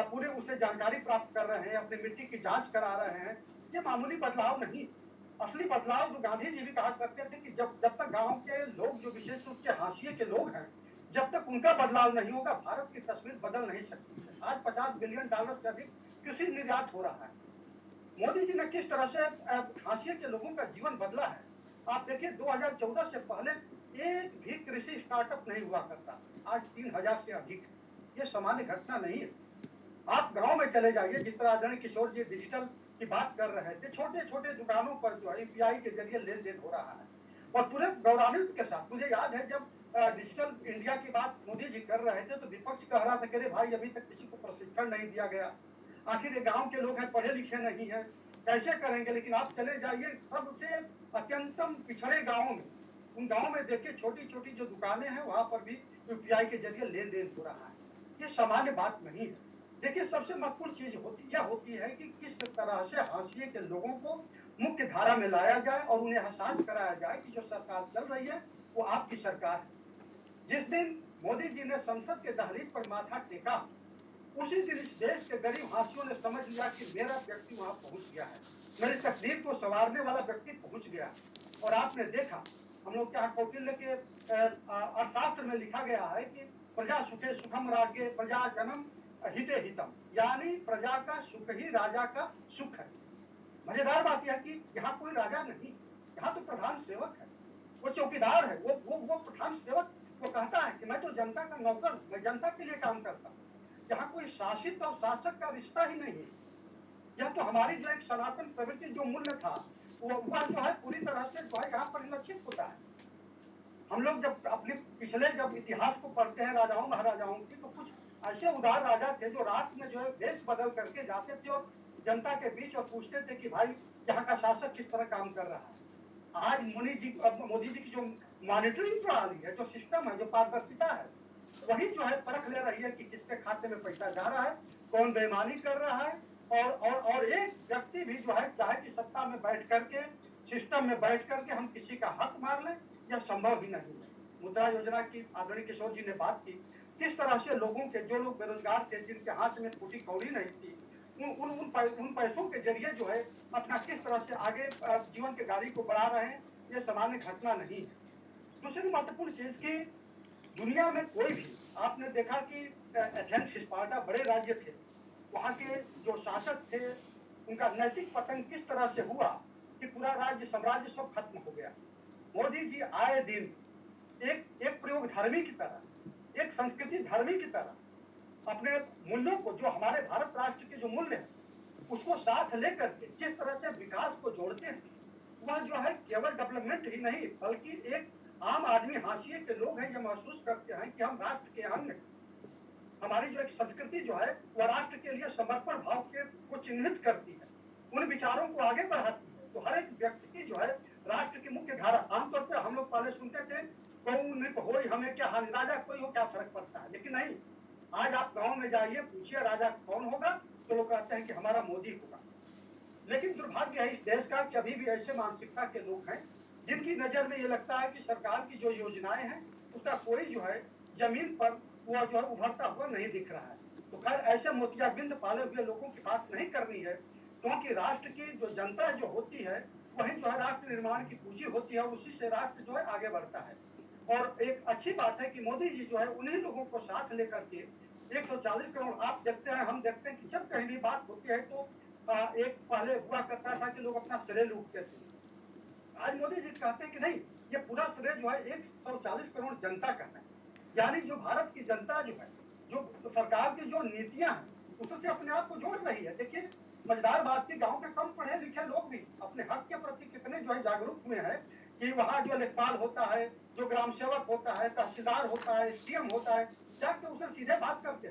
पूरे उससे जानकारी प्राप्त कर रहे हैं, अपनी मिट्टी की जांच करा रहे हैं। ये मामूली बदलाव नहीं, असली बदलाव जो गांधी जी भी कहा करते थे कि जब तक गांव के लोग जो विशेष रूप से हाशिए के लोग हैं, जब तक उनका बदलाव नहीं होगा, भारत की तस्वीर बदल नहीं सकती है। आज $50 बिलियन से अधिक कृषि निर्यात हो रहा है। मोदी जी ने किस तरह से हाशिए के लोगों का जीवन बदला है। आप देखिए 2014 से पहले एक भी कृषि स्टार्टअप नहीं हुआ करता, आज 3,000 से अधिक। ये सामान्य घटना नहीं है। आप गांव में चले जाइए, जिस तरह आदरणीय किशोर जी डिजिटल की बात कर रहे थे, छोटे छोटे दुकानों पर जो है यूपीआई के जरिए लेन देन हो रहा है, और पूरे गौरवान्वित के साथ। मुझे याद है जब डिजिटल इंडिया की बात मोदी जी कर रहे थे तो विपक्ष कह रहा था कि अरे भाई अभी तक किसी को प्रशिक्षण नहीं दिया गया, आखिर ये गांव के लोग हैं, पढ़े लिखे नहीं हैं, कैसे करेंगे। लेकिन आप चले जाइए सबसे अत्यंतम पिछड़े गाँव में, उन गाँव में देखिए छोटी छोटी जो दुकानें हैं, वहां पर भी यूपीआई के जरिए लेन देन हो रहा है। ये सामान्य बात नहीं है। देखिए सबसे महत्वपूर्ण चीज होती है कि किस तरह से हाशिए के लोगों को मुख्य धारा में लाया जाए, और उन्हें एहसास कराया जाए कि जो सरकार चल रही है वो आपकी सरकार है। जिस दिन मोदी जी ने संसद के दहलीज पर माथा टेका, उसी दिन इस देश के गरीब हाशियों ने समझ लिया कि मेरा व्यक्ति वहां पहुंच गया है, मेरी तकदीर को संवारने वाला व्यक्ति पहुंच गया। और आपने देखा, हम लोग के यहाँ कौटिल्य के अर्थशास्त्र में लिखा गया है कि प्रजा सुखे सुखम राज्य प्रजा जनम हिते हितम, यानी प्रजा का सुख ही राजा का सुख है। मजेदार बात यह कि यहाँ कोई राजा नहीं, यहाँ तो प्रधान सेवक है, वो चौकीदार है, वो प्रधान सेवक। वो कहता है कि मैं तो जनता का नौकर हूँ, मैं जनता के लिए काम करता हूँ। यहाँ कोई शासित और शासक का रिश्ता ही नहीं है। यह तो हमारी जो एक सनातन प्रवृत्ति, जो मूल्य था वह जो है पूरी तरह से जो है यहाँ परिलक्षित होता है। हम लोग जब अपने पिछले जब इतिहास को पढ़ते हैं राजाओं महाराजाओं की, तो कुछ ऐसे उदार राजा थे जो रात में जो है देश बदल करके जाते थे और जनता के बीच और पूछते थे कि भाई यहाँ का शासक किस तरह काम कर रहा है। आज मोदी जी की जो मॉनिटरिंग प्रणाली है, जो सिस्टम है, जो पारदर्शिता है, वही जो है परख ले रही है कि किसके खाते में पैसा जा रहा है, कौन बेईमानी कर रहा है। और एक व्यक्ति भी जो है चाहे कि सत्ता में बैठ करके, सिस्टम में बैठ करके हम किसी का हक मार लें, यह संभव ही नहीं है। मुद्रा योजना की आदरणीय किशोर जी ने बात की, किस तरह से लोगों के, जो लोग बेरोजगार थे, जिनके हाथ में फूटी कौड़ी नहीं थी, उन पैसों के जरिए जो है अपना किस तरह से आगे जीवन के गाड़ी को बढ़ा रहे हैं, ये सामान्य घटना नहीं है। दूसरी महत्वपूर्ण चीज की, दुनिया में कोई भी, आपने देखा कि एथेंस, स्पार्टा बड़े राज्य थे, वहाँ के जो शासक थे उनका नैतिक पतन किस तरह से हुआ कि पूरा राज्य साम्राज्य सब खत्म हो गया। मोदी जी आए दिन एक प्रयोग धर्मी की तरह, एक संस्कृति धर्मी की तरह अपने मूल्यों को, जो हमारे भारत राष्ट्र के जो मूल्य हैं, उसको साथ लेकर के जिस तरह से विकास को जोड़ते हैं, वह जो है केवल डेवलपमेंट ही नहीं, बल्कि एक आम आदमी, हाशिए के लोग हैं, ये महसूस करते हैं कि हम राष्ट्र के अंग हैं। हमारी जो एक संस्कृति जो है वह राष्ट्र के लिए समर्पण भाव के को चिन्हित करती है, उन विचारों को आगे बढ़ाती है। तो हर एक व्यक्ति की जो है राष्ट्र की मुख्य धारा, आमतौर पर हम लोग पहले सुनते थे कौन नृप हो, हमें क्या हानि, राजा कोई हो क्या फर्क पड़ता है, लेकिन नहीं, आज आप गांव में जाइए, पूछिए राजा कौन होगा, तो लोग कहते हैं कि हमारा मोदी होगा। लेकिन दुर्भाग्य है इस देश का कि अभी भी ऐसे मानसिकता के लोग हैं जिनकी नजर में ये लगता है कि सरकार की जो योजनाएं हैं उसका कोई जो है जमीन पर वह जो है उभरता हुआ नहीं दिख रहा है। तो खैर ऐसे मोतियाबिंद पाले हुए लोगों की बात नहीं करनी है, क्योंकि राष्ट्र की जो जनता जो होती है वही जो है राष्ट्र निर्माण की पूंजी होती है, और उसी से राष्ट्र जो है आगे बढ़ता है। और एक अच्छी बात है कि मोदी जी जो है उन्हीं लोगों को साथ लेकर के 140 करोड़, आप देखते हैं, हम देखते हैं कि जब कहीं भी बात होती है तो एक पहले हुआ करता था कि लोग अपना श्रेय लूटते थे। आज मोदी जी कहते हैं कि नहीं, ये पूरा श्रेय जो है 140 करोड़ जनता का है। यानी जो भारत की जनता जो है, जो सरकार की जो नीतियां हैं, उससे अपने आप को जोड़ रही है। देखिए मजेदार बात की, गांव के कम पढ़े लिखे लोग भी अपने हक के प्रति कितने जो है जागरूक हुए हैं कि वहाँ जो लेखपाल होता है, जो ग्राम सेवक होता है, तहसीलदार होता है, सीएम होता है, जाके उससे सीधे बात करते।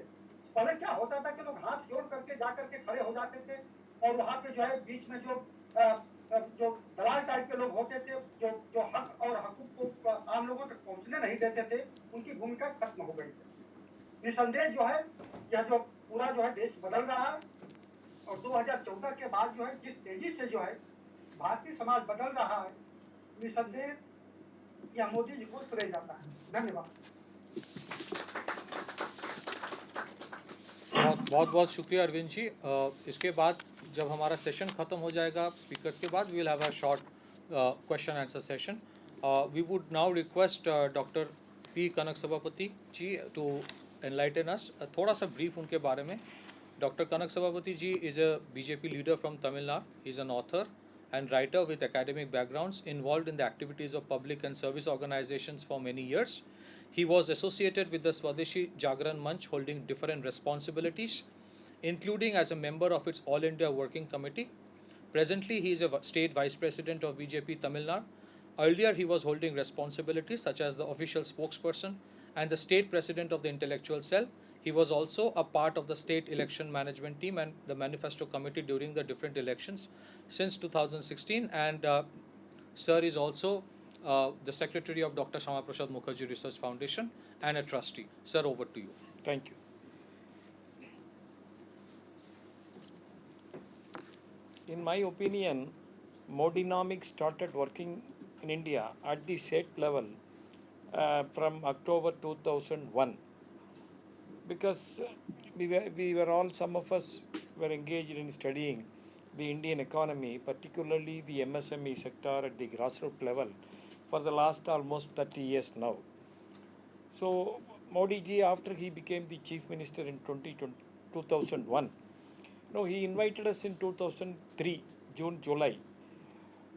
पहले क्या होता था कि लोग हाथ जोड़ करके जा करके खड़े हो जाते थे, और वहाँ पे जो है बीच में जो दलाल टाइप के लोग होते थे, जो जो हक और हकूक को आम लोगों तक पहुंचने नहीं देते थे, उनकी भूमिका खत्म हो गई थी। निसंदेह जो है यह जो पूरा जो है देश बदल रहा है, और 2014 के बाद जो है जिस तेजी से जो है भारतीय समाज बदल रहा है, निसंदेह यह मोदी जी को श्रेय जाता है। धन्यवाद। बहुत शुक्रिया अरविंद जी। इसके बाद जब हमारा सेशन ख़त्म हो जाएगा स्पीकर्स के बाद, we will have a short question answer session. We would now request doctor P Kanak Sabhapati ji to enlighten अस, थोड़ा सा ब्रीफ उनके बारे में। Dr. Kanak Sabapati ji is a BJP leader from Tamil Nadu. He is an author and writer with academic backgrounds, involved in the activities of public and service organizations for many years. He was associated with the Swadeshi Jagran Manch, holding different responsibilities, including as a member of its All India Working Committee. Presently, he is a state vice president of BJP Tamil Nadu. Earlier, he was holding responsibilities such as the official spokesperson and the state president of the intellectual cell. He was also a part of the state election management team and the manifesto committee during the different elections since 2016. And sir is also the secretary of Dr. Shama Prasad Mukherjee Research Foundation and a trustee. Sir, over to you. Thank you. In my opinion, Modinomics started working in India at the state level from October 2001, because we were all, some of us were engaged in studying the Indian economy, particularly the MSME sector at the grassroots level, for the last almost 30 years now. So Modi ji, after he became the chief minister in 2001, no, he invited us in 2003, June, July,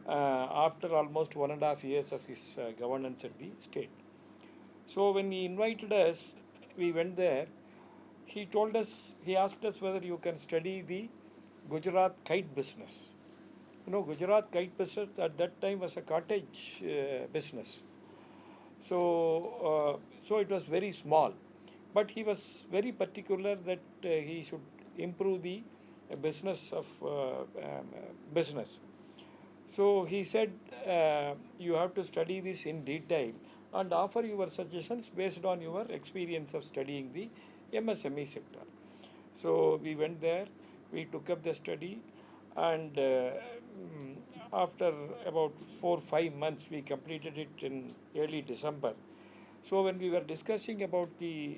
after almost 1.5 years of his governance at the state. So when he invited us, we went there. He asked us whether you can study the Gujarat kite business. Gujarat kite business at that time was a cottage business. So it was very small, but he was very particular that he should improve the business of business. So he said, you have to study this in detail and offer your suggestions based on your experience of studying the MSME sector. So we went there, we took up the study, and after about 4 5 months, we completed it in early December. So when we were discussing about the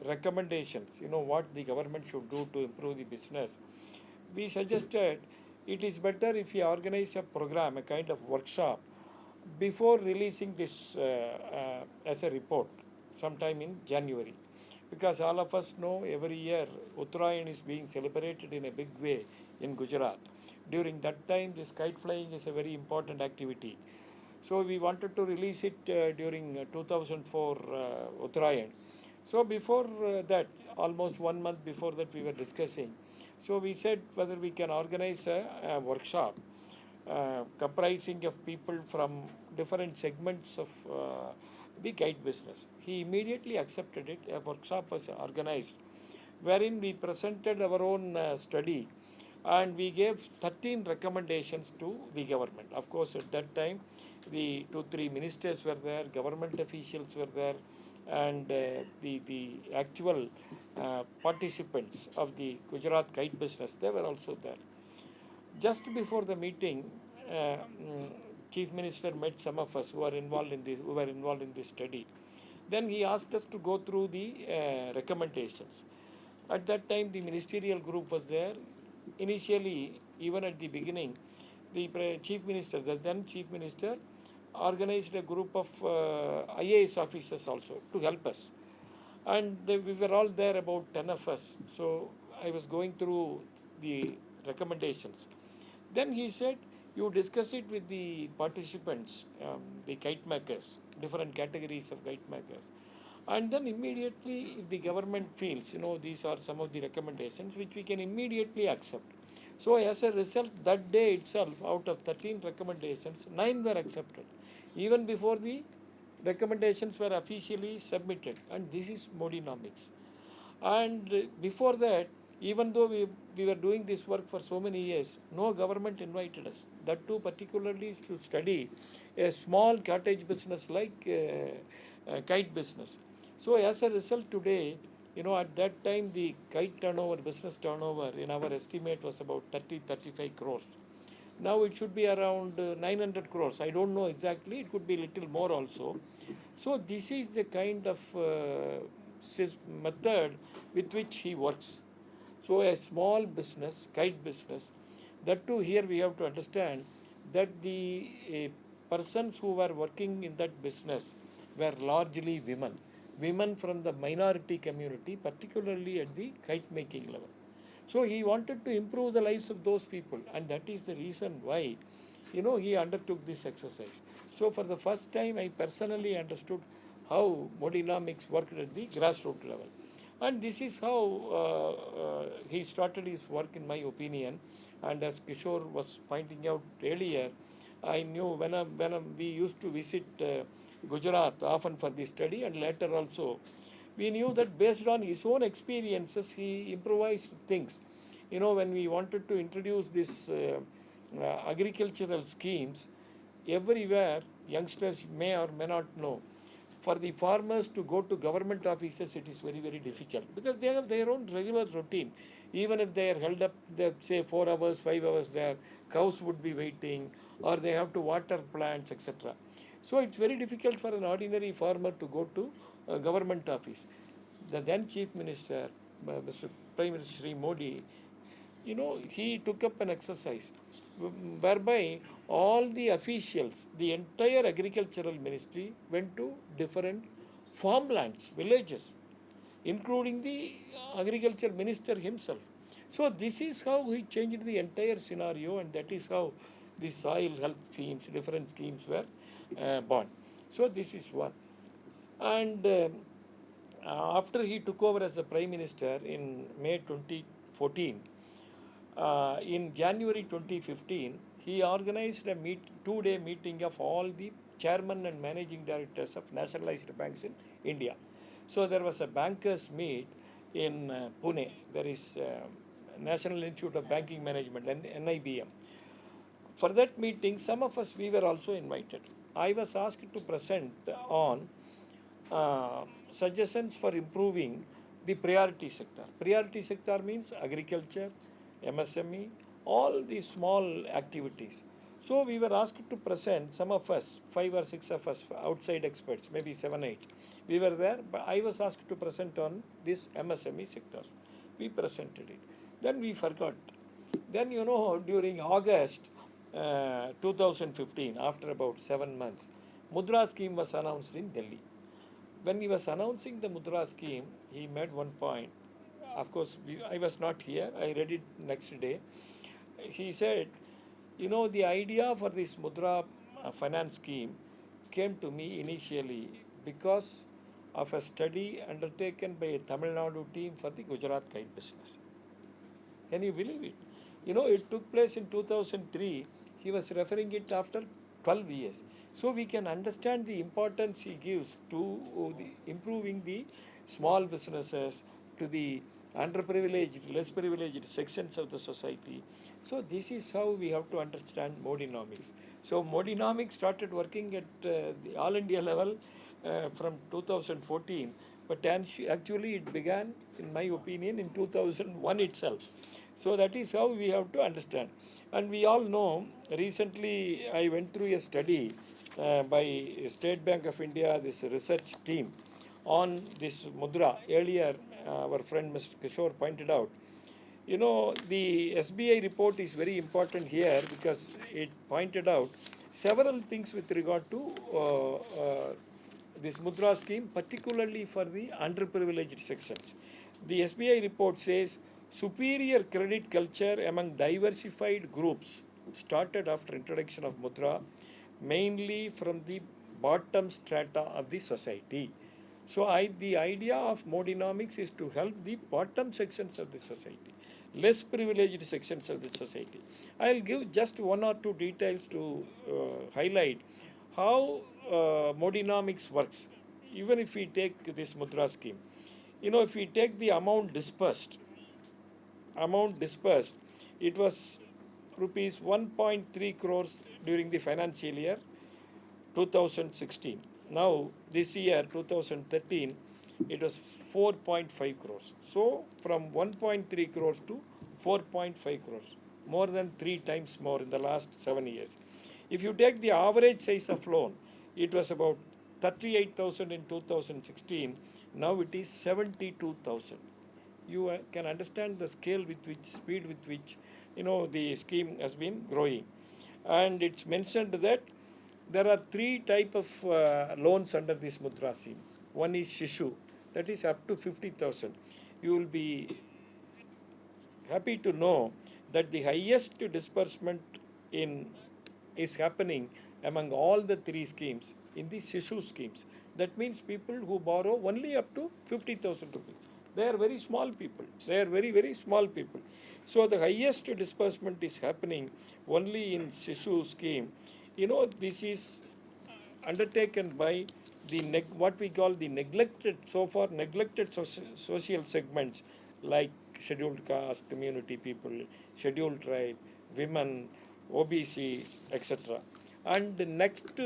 recommendations, what the government should do to improve the business, we suggested it is better if we organize a program, a kind of workshop, before releasing this as a report sometime in January. Because all of us know every year Uttarayan is being celebrated in a big way in Gujarat. During that time, this kite flying is a very important activity. So we wanted to release it during 2004 Uttarayan. So before that, almost 1 month before that, we were discussing. So we said whether we can organize a workshop comprising of people from different segments of the kite business. He immediately accepted it. A workshop was organized wherein we presented our own study and we gave 13 recommendations to the government. Of course, at that time, the 2 3 ministers were there, government officials were there, and the actual participants of the Gujarat kite business, they were also there. Just before the meeting, Chief Minister met some of us who were involved in this study. Then he asked us to go through the recommendations. At that time, the ministerial group was there. Initially, even at the beginning, the Chief Minister, the then Chief Minister, organized a group of IAS officers also to help us. And we were all there, about 10 of us. So I was going through the recommendations. Then he said, you discuss it with the participants, the kite makers, different categories of kite makers. And then immediately, if the government feels, these are some of the recommendations which we can immediately accept. So as a result, that day itself, out of 13 recommendations, 9 were accepted, even before the recommendations were officially submitted. And this is Modinomics. And before that, even though we were doing this work for so many years, no government invited us. That too, particularly to study a small cottage business like kite business. So as a result, today, at that time, the kite turnover, business turnover, in our estimate was about 30 35 crores. Now it should be around 900 crores. I don't know exactly. It could be a little more also. So this is the kind of method with which he works. So a small business, kite business, that too here we have to understand that the persons who were working in that business were largely women. Women from the minority community, particularly at the kite making level. So he wanted to improve the lives of those people, and that is the reason why, he undertook this exercise. So for the first time, I personally understood how Modinomics worked at the grassroots level. And this is how he started his work, in my opinion. And as Kishore was pointing out earlier, I knew when we used to visit Gujarat often for the study, and later also, we knew that based on his own experiences, he improvised things. When we wanted to introduce this agricultural schemes, everywhere, youngsters may or may not know, for the farmers to go to government offices, it is very, very difficult because they have their own regular routine. Even if they are held up, say 4 hours, 5 hours there, cows would be waiting, or they have to water plants, etc. So it's very difficult for an ordinary farmer to go to a government office. The then Chief Minister, Mr. Prime Minister Shri Modi, he took up an exercise whereby all the officials, the entire agricultural ministry, went to different farmlands, villages, including the agriculture minister himself. So this is how he changed the entire scenario, and that is how the soil health schemes, different schemes were born. So this is one. And after he took over as the Prime Minister in May 2014, in January 2015, he organized a 2-day meeting of all the chairman and managing directors of nationalized banks in India. So there was a bankers meet in Pune. There is National Institute of Banking Management, NIBM. For that meeting, some of us, we were also invited. I was asked to present on suggestions for improving the priority sector. Priority sector means agriculture, MSME, all these small activities. So we were asked to present, some of us, 5 or 6 of us, outside experts, maybe 7, 8. We were there, but I was asked to present on this MSME sectors. We presented it. Then we forgot. Then, during August 2015, after about 7 months, Mudra scheme was announced in Delhi. When he was announcing the Mudra scheme, he made one point. Of course, I was not here. I read it next day. He said, the idea for this Mudra finance scheme came to me initially because of a study undertaken by a Tamil Nadu team for the Gujarat kite business. Can you believe it? It took place in 2003. He was referring it after 12 years. So we can understand the importance he gives to improving the small businesses, to the underprivileged, less privileged sections of the society. So this is how we have to understand Modinomics. So Modinomics started working at the All India level from 2014, but actually it began, in my opinion, in 2001 itself. So that is how we have to understand. And we all know, recently I went through a study by State Bank of India, this research team, on this Mudra. Earlier, our friend Mr. Kishore pointed out, the SBI report is very important here because it pointed out several things with regard to this Mudra scheme, particularly for the underprivileged sections. The SBI report says superior credit culture among diversified groups started after introduction of Mudra, mainly from the bottom strata of the society. So the idea of Modinomics is to help the bottom sections of the society, less privileged sections of the society. I'll give just one or two details to highlight how Modinomics works. Even if we take this Mudra scheme, if we take the amount dispersed, it was rupees 1.3 crores during the financial year 2016. Now, this year, 2013, it was 4.5 crores. So, from 1.3 crores to 4.5 crores, more than 3 times more in the last 7 years. If you take the average size of loan, it was about 38,000 in 2016. Now it is 72,000. You can understand the scale with which, speed with which, the scheme has been growing. And it's mentioned that there are 3 type of loans under this Mudra scheme. One is Shishu, that is up to 50,000. You will be happy to know that the highest disbursement is happening among all the 3 schemes in the Shishu schemes. That means people who borrow only up to 50,000 rupees. They are very small people. They are very, very small people. So the highest disbursement is happening only in Shishu scheme. This is undertaken by what we call the so far neglected social segments like scheduled caste, community people, scheduled tribe, women, OBC, etc. And the next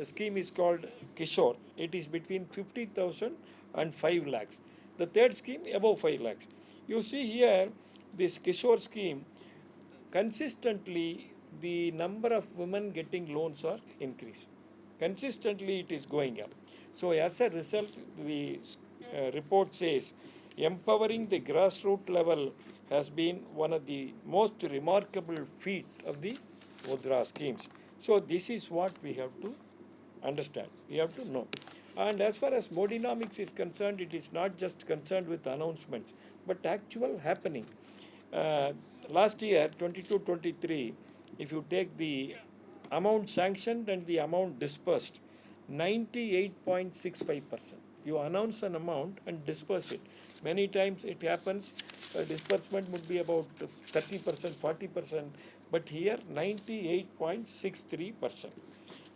scheme is called Kishore. It is between 50,000 and 5 lakhs. The third scheme above 5 lakhs. You see here, this Kishore scheme, consistently the number of women getting loans are increased. Consistently it is going up. So as a result, the report says empowering the grassroots level has been one of the most remarkable feat of the Mudra schemes. So this is what we have to understand. We have to know. And as far as Modinomics is concerned, it is not just concerned with announcements, but actual happening. Last year, 22-23, if you take the amount sanctioned and the amount dispersed, 98.65%. You announce an amount and disperse it. Many times it happens, disbursement would be about 30%, 40%, but here 98.63%.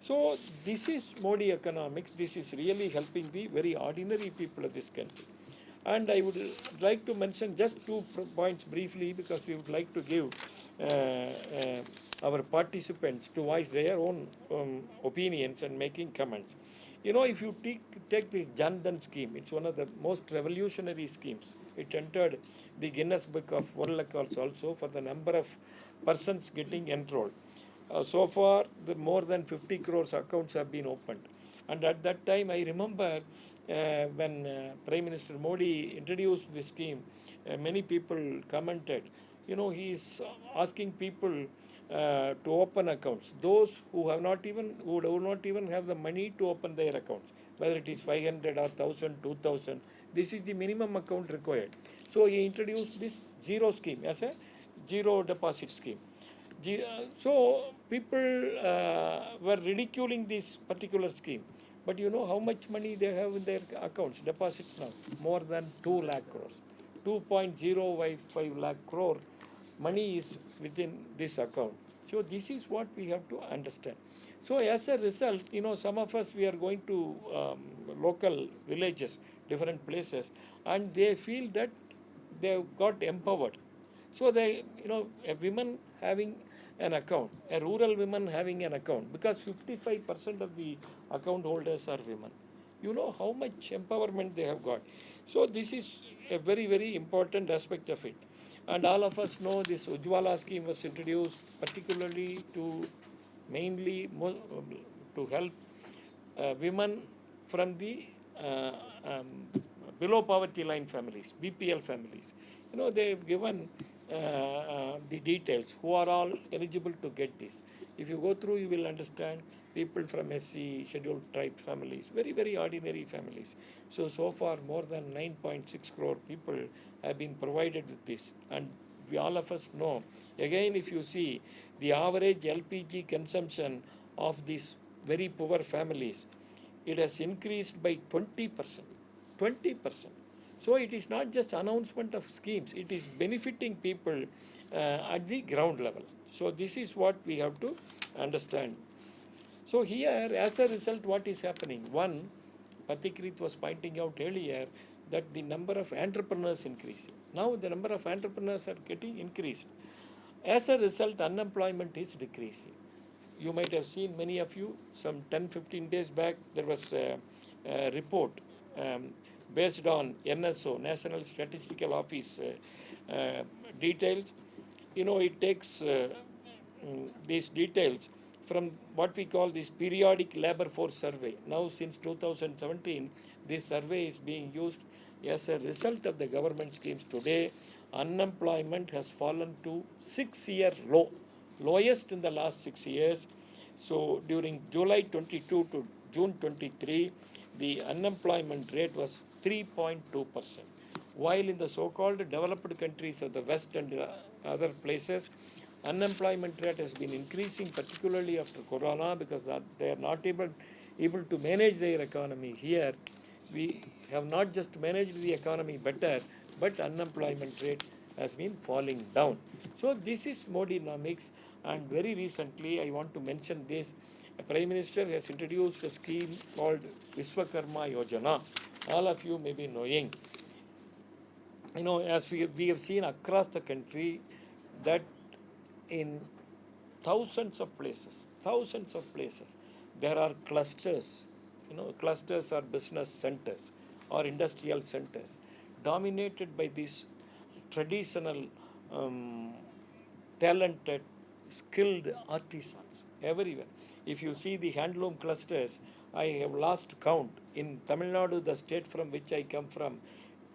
So this is Modi economics. This is really helping the very ordinary people of this country. And I would like to mention just two points briefly, because we would like to give our participants to voice their own opinions and making comments. You know, if you take this Jan Dhan scheme, it's one of the most revolutionary schemes. It entered the Guinness Book of World Records also for the number of persons getting enrolled. So far, more than 50 crores accounts have been opened. And at that time, I remember when Prime Minister Modi introduced this scheme, many people commented, you know, he is asking people to open accounts. Those who have not even, who do not even have the money to open their accounts, whether it is 500 or 1000, 2000, this is the minimum account required. So he introduced this zero scheme as a zero deposit scheme. So people were ridiculing this particular scheme. But you know how much money they have in their accounts, deposits now? More than 2 lakh crores. 2.055 lakh crore money is within this account. So this is what we have to understand. So as a result, you know, some of us, we are going to local villages, different places, and they feel that they got empowered. So they, you know, a woman having an account, a rural woman having an account, because 55% of the account holders are women. You know how much empowerment they have got. So this is a very, very important aspect of it. And all of us know this Ujjwala scheme was introduced particularly to mainly to help women from the uh, um, below poverty line families, BPL families. You know, they've given the details who are all eligible to get this. If you go through, you will understand people from SC, scheduled tribe families, very, very ordinary families. So far, more than 9.6 crore people have been provided with this. And we, all of us know, again, if you see the average LPG consumption of these very poor families, it has increased by 20%. 20%. So it is not just announcement of schemes, it is benefiting people at the ground level. So this is what we have to understand. So here, as a result, what is happening? One, Patikrit was pointing out earlier that the number of entrepreneurs increasing. Now the number of entrepreneurs are getting increased. As a result, unemployment is decreasing. You might have seen, many of you, some 10-15 days back, there was a report um, based on NSO, National Statistical Office details. You know, it takes these details from what we call this periodic labor force survey. Now, since 2017, this survey is being used as a result of the government schemes. Today, unemployment has fallen to 6-year low, lowest in the last 6 years. So during July 22 to June 23, the unemployment rate was 3.2%. While in the so-called developed countries of the West and other places, unemployment rate has been increasing, particularly after Corona, because they are not able to manage their economy. Here, we have not just managed the economy better, but unemployment rate has been falling down. So this is Modinomics, and very recently I want to mention this. The Prime Minister has introduced a scheme called Vishwakarma Yojana. All of you may be knowing. You know, as we have seen across the country, that in thousands of places, there are clusters. You know, clusters are business centers or industrial centers dominated by these traditional, talented, skilled artisans everywhere. If you see the handloom clusters, I have lost count. In Tamil Nadu, the state from which I come from,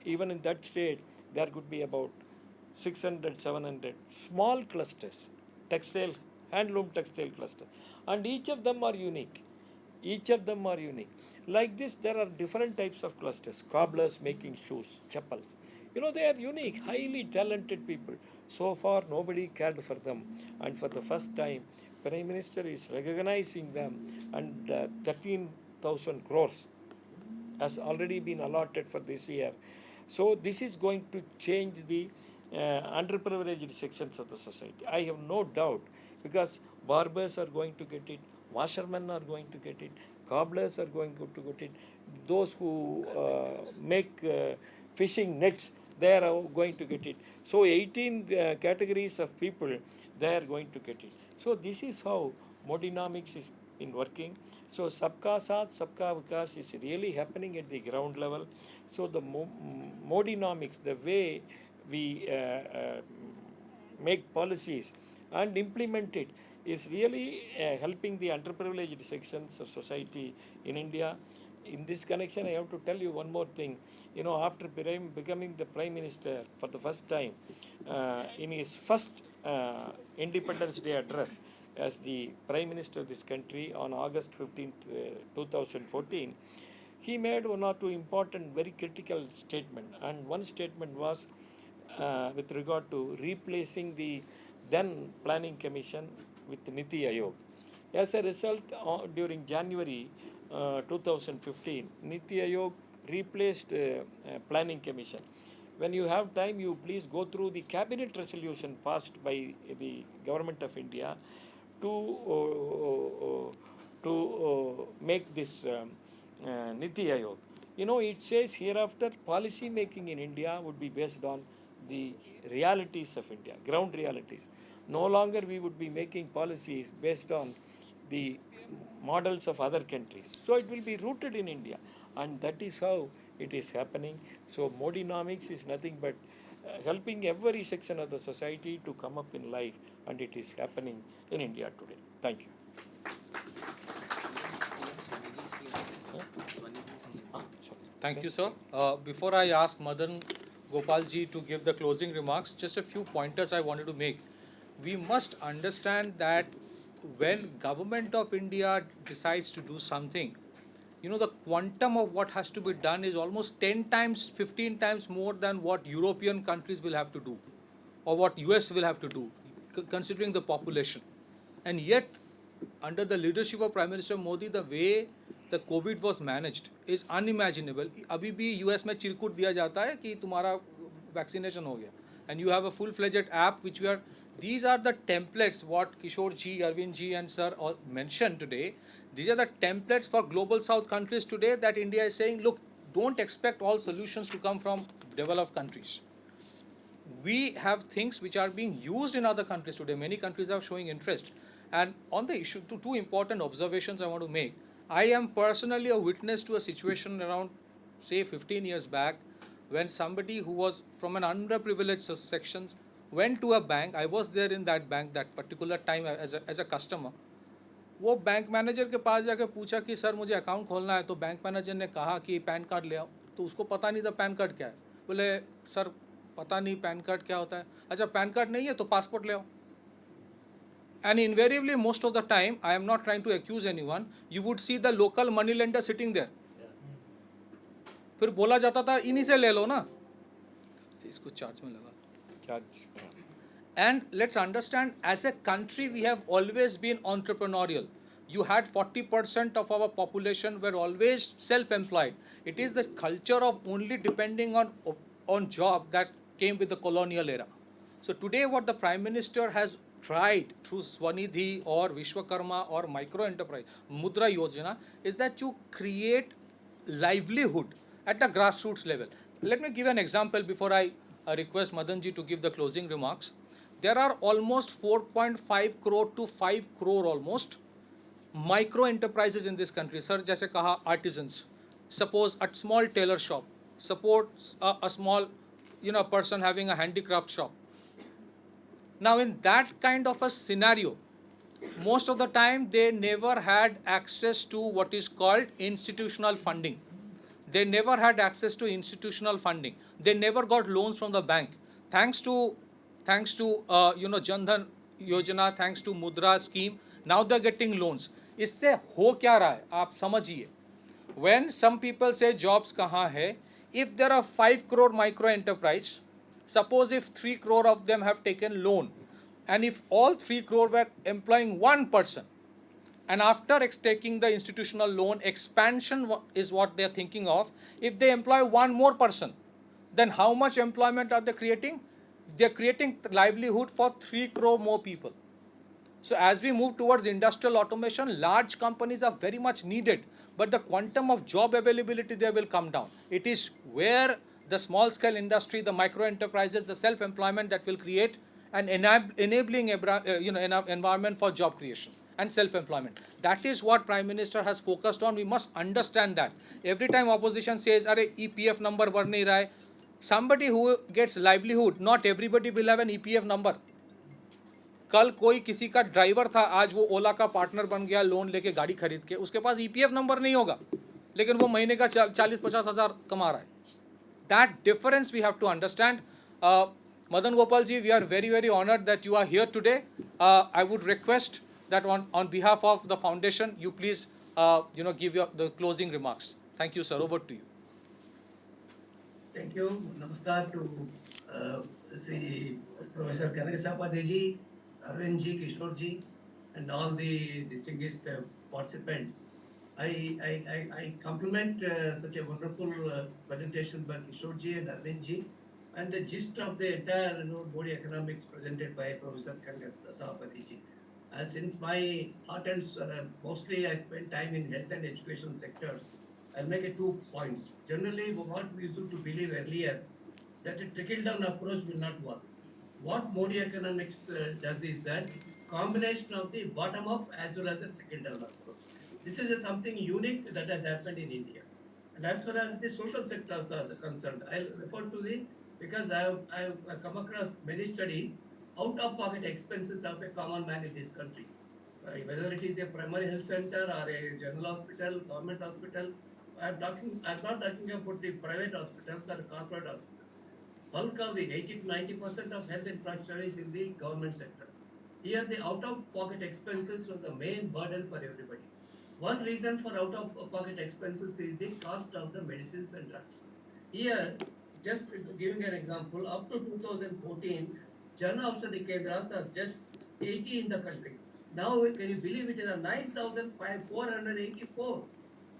even in that state, there could be about 600, 700 small clusters, textile, handloom textile clusters. And each of them are unique. Each of them are unique. Like this, there are different types of clusters. Cobblers making shoes, chappals. You know, they are unique, highly talented people. So far, nobody cared for them. And for the first time, Prime Minister is recognizing them, and 13,000 crores has already been allotted for this year. So this is going to change the underprivileged sections of the society. I have no doubt, because barbers are going to get it, washermen are going to get it, cobblers are going to get it, those who make fishing nets, they are going to get it. So 18 categories of people, they are going to get it. So this is how Modinomics is in working. So Sabka Saath, Sabka Vikas is really happening at the ground level. So the Modinomics, the way we make policies and implement it, is really helping the underprivileged sections of society in India. In this connection, I have to tell you one more thing. You know, after becoming the Prime Minister for the first time, in his first Independence Day address as the Prime Minister of this country on August 15th, 2014, he made one or two important, very critical statements. And one statement was with regard to replacing the then Planning Commission with Niti Aayog. As a result, during January 2015, Niti Aayog replaced Planning Commission. When you have time, you please go through the cabinet resolution passed by the Government of India to make this Niti Aayog. You know, it says hereafter policy making in India would be based on the realities of India, ground realities. No longer we would be making policies based on the models of other countries. So it will be rooted in India, and that is how it is happening. So Modinomics is nothing but helping every section of the society to come up in life, and it is happening in India today. Thank you. Thank you, sir. Before I ask Madan Gopal ji to give the closing remarks, just a few pointers I wanted to make. We must understand that when Government of India decides to do something, you know, the quantum of what has to be done is almost 10 times, 15 times more than what European countries will have to do, or what US will have to do, considering the population. And yet, under the leadership of Prime Minister Modi, the way the COVID was managed is unimaginable. अभी भी US में चिरकुट दिया जाता है कि तुम्हारा vaccination हो गया, and you have a full-fledged app which we are. These are the templates what Kishore ji, Arvind ji, and sir all mentioned today. These are the templates for global South countries today that India is saying, look, don't expect all solutions to come from developed countries. We have things which are being used in other countries today. Many countries are showing interest. And on the issue, two important observations I want to make. I am personally a witness to a situation around, say, 15 years back, when somebody who was from an underprivileged section went to a bank. I was there in that bank that particular time as a customer. वो bank manager के पास जाके पूछा कि sir मुझे account खोलना है, तो bank manager ने कहा कि पैन कार्ड ले आओ. तो उसको पता नहीं था पैन कार्ड क्या है. बोले सर पता नहीं पैन कार्ड क्या होता है. अच्छा पैन कार्ड नहीं है तो पासपोर्ट ले आओ. And invariably, most of the time, I am not trying to accuse anyone, you would see the local money lender sitting there. फिर बोला जाता था इन्हीं से ले लो ना. इसको चार्ज में लगा. Charge. And let's understand, as a country, we have always been entrepreneurial. You had 40% of our population were always self-employed. It is the culture of only depending on job that came with the colonial era. So today, what the Prime Minister has tried through Swanidhi or Vishwakarma or micro enterprise Mudra Yojana is that you create livelihood at the grassroots level. Let me give an example before I request Madanji to give the closing remarks. There are almost 4.5 crore to 5 crore almost micro enterprises in this country. Sir, jaise kaha artisans. Suppose a small tailor shop. Suppose a small, person having a handicraft shop. Now, in that kind of a scenario, most of the time they never had access to what is called institutional funding. They never had access to institutional funding. They never got loans from the bank. Thanks to Jan Dhan Yojana, thanks to Mudra scheme, now they're getting loans. इससे हो क्या रहा है आप समझिए. When some people say jobs कहाँ है, if there are 5 crore micro enterprise, suppose if 3 crore of them have taken loan, and if all 3 crore were employing one person, and after taking the institutional loan, expansion is what they are thinking of. If they employ one more person, then how much employment are they creating? they're creating livelihood for 3 crore more people. So as we move towards industrial automation, large companies are very much needed, but the quantum of job availability there will come down. It is where the small scale industry, the micro enterprises, the self-employment that will create an enabling environment for job creation and self-employment. That is what Prime Minister has focused on. We must understand that. Every time opposition says, "Arey, EPF number बढ़ नहीं रहा है," somebody who gets livelihood, not everybody will have an EPF number. कल कोई किसी का driver था, आज वो ओला का पार्टनर बन गया लोन लेके गाड़ी खरीद के, उसके पास ईपीएफ नंबर नहीं होगा, लेकिन वो महीने का 40-50 हज़ार कमा रहा है. That difference we have to understand. Madan Gopal ji, we are very, very honored that you are here today. I would request that on behalf of the foundation, you please give the closing remarks. Thank you, sir. Over to you. Thank you. Namaskar to Sri Professor Kanagasapadhe ji, Arvind ji, Kishore ji, and all the distinguished participants. I compliment such a wonderful presentation by Kishore ji and Arvind ji, and the gist of the entire body economics presented by Professor Kanagasapadhe ji. Since my heart and mostly I spend time in health and education sectors, I'll make it 2 points. Generally, what we used to believe earlier, that a trickle-down approach will not work. What Modi economics does is that combination of the bottom-up as well as the trickle-down approach. This is something unique that has happened in India. And as far as the social sectors are concerned, I'll refer to because I've come across many studies, out-of-pocket expenses of a common man in this country. Whether it is a primary health center or a general hospital, government hospital, I'm not talking about the private hospitals or corporate hospitals. Bulk of the 80 to 90% of health infrastructure is in the government sector. Here, the out-of-pocket expenses was the main burden for everybody. One reason for out-of-pocket expenses is the cost of the medicines and drugs. Here, just giving an example, up to 2014, Jan Aushadhi Kendras are just 80 in the country. Now, can you believe it is a 9,484.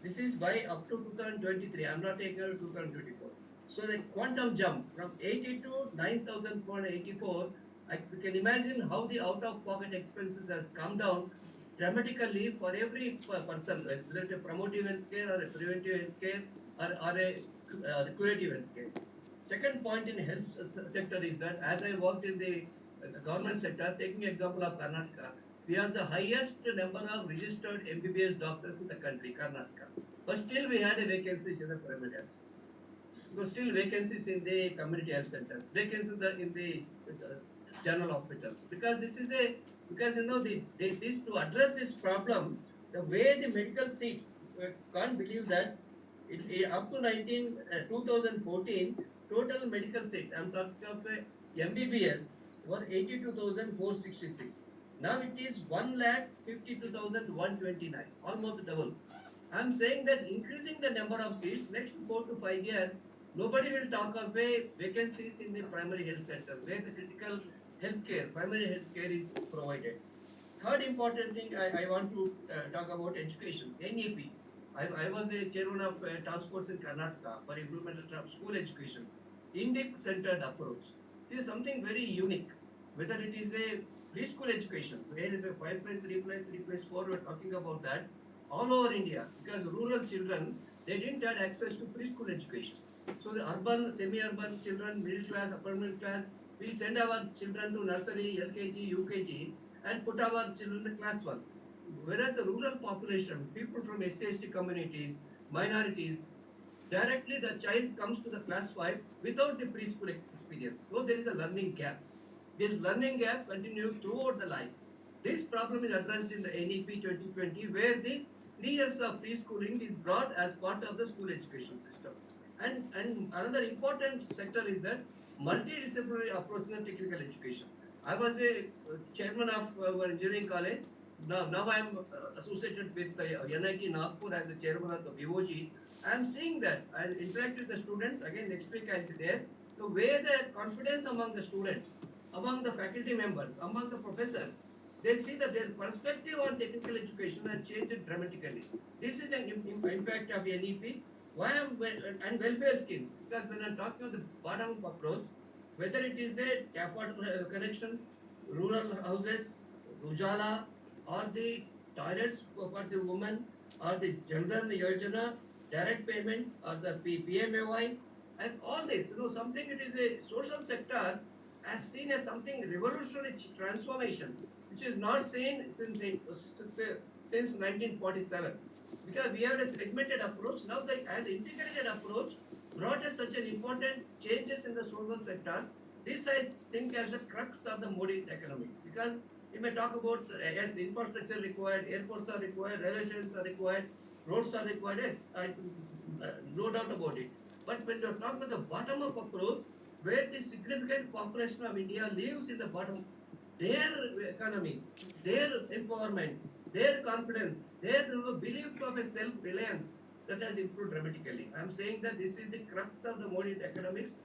This is by up to 2023. I'm not taking out 2024. So the quantum jump from 80 to 9,484, you can imagine how the out-of-pocket expenses has come down dramatically for every person, whether it's a promotive healthcare or a preventive healthcare or a curative healthcare. Second point in health sector is that as I worked in the government sector, taking example of Karnataka, we have the highest number of registered MBBS doctors in the country, Karnataka. But still we had a vacancies in the private health centers. So still vacancies in the community health centers, vacancies in the general hospitals. Because this is this to address this problem, the way the medical seats, can't believe that up to 2014, total medical seats, I'm talking of MBBS, were 82,466. Now it is 1,52,129, almost double. I'm saying that increasing the number of seats next 4 to 5 years, nobody will talk of vacancies in the primary health center where the critical healthcare, primary healthcare is provided. Third important thing I want to talk about education, NEP. I was a chairman of a task force in Karnataka for implementation of school education, index-centered approach. This is something very unique. Whether it is a preschool education, where 5+3+3+4, we're talking about that all over India, because rural children, they didn't have access to preschool education. So the urban, semi-urban children, middle class, upper middle class, we send our children to nursery, LKG, UKG, and put our children in the class 1. Whereas the rural population, people from SC/ST communities, minorities, directly the child comes to the class 5 without the preschool experience. So there is a learning gap. This learning gap continues throughout the life. This problem is addressed in the NEP 2020, where the 3 years of preschooling is brought as part of the school education system. And another important sector is that multidisciplinary approach in technical education. I was a chairman of our engineering college. Now I am associated with the NIT Nagpur as the chairman of the BOG. I am seeing that. I interact with the students. Again, next week I will be there. So where the confidence among the students, among the faculty members, among the professors, they see that their perspective on technical education has changed dramatically. This is an impact of NEP. Why and welfare schemes? Because when I'm talking about the bottom-up approach, whether it is a CAFOD connections, rural houses, Ujala, or the toilets for the women, or the Jandan Yojana, direct payments, or the PMAY, and all this, something it is a social sectors as seen as something revolutionary transformation, which is not seen since 1947. Because we have a segmented approach, now the as integrated approach brought us such an important changes in the social sectors. This I think as the crux of the Modi economics, because we may talk about yes, infrastructure required, airports are required, railway stations are required, roads are required. Yes, no doubt about it. But when you talk about the bottom up approach, where the significant population of India lives in the bottom, their economies, their empowerment, their confidence, their belief of a self-reliance that has improved dramatically. I'm saying that this is the crux of the Modi economics.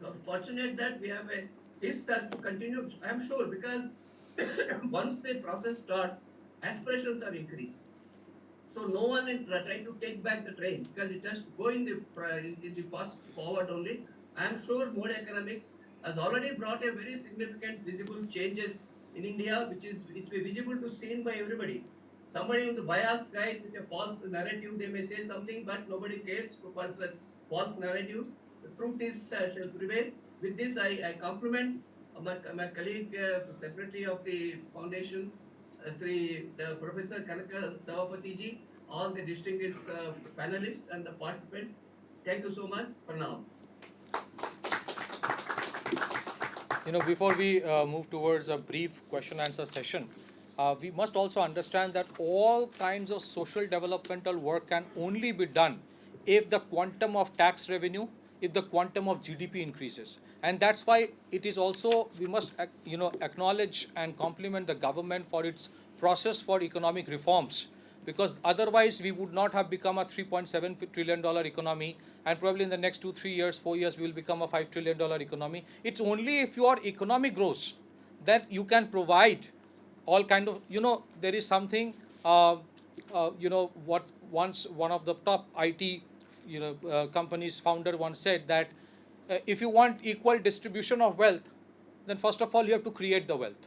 We are fortunate that we have a this has to continue. I'm sure because once the process starts, aspirations are increased. So no one is trying to take back the train because it has to go in the fast forward only. I am sure Mode Economics has already brought a very significant visible changes in India, which is visible to seen by everybody. Somebody with biased guys with a false narrative, they may say something, but nobody cares for false narratives. The truth is shall prevail. With this, I compliment my colleague, secretary of the foundation, Sri Professor Kanaka Savapati ji, all the distinguished panelists and the participants. Thank you so much for now. Before we move towards a brief question answer session, we must also understand that all kinds of social developmental work can only be done if the quantum of tax revenue, if the quantum of GDP increases. And that's why it is also, we must acknowledge and compliment the government for its process for economic reforms, because otherwise we would not have become a $3.7 trillion economy, and probably in the next 2, 3 years, 4 years, we will become a $5 trillion economy. It's only if your economy grows that you can provide all kind of, there is something, what once one of the top IT, companies founder once said that if you want equal distribution of wealth, then first of all you have to create the wealth.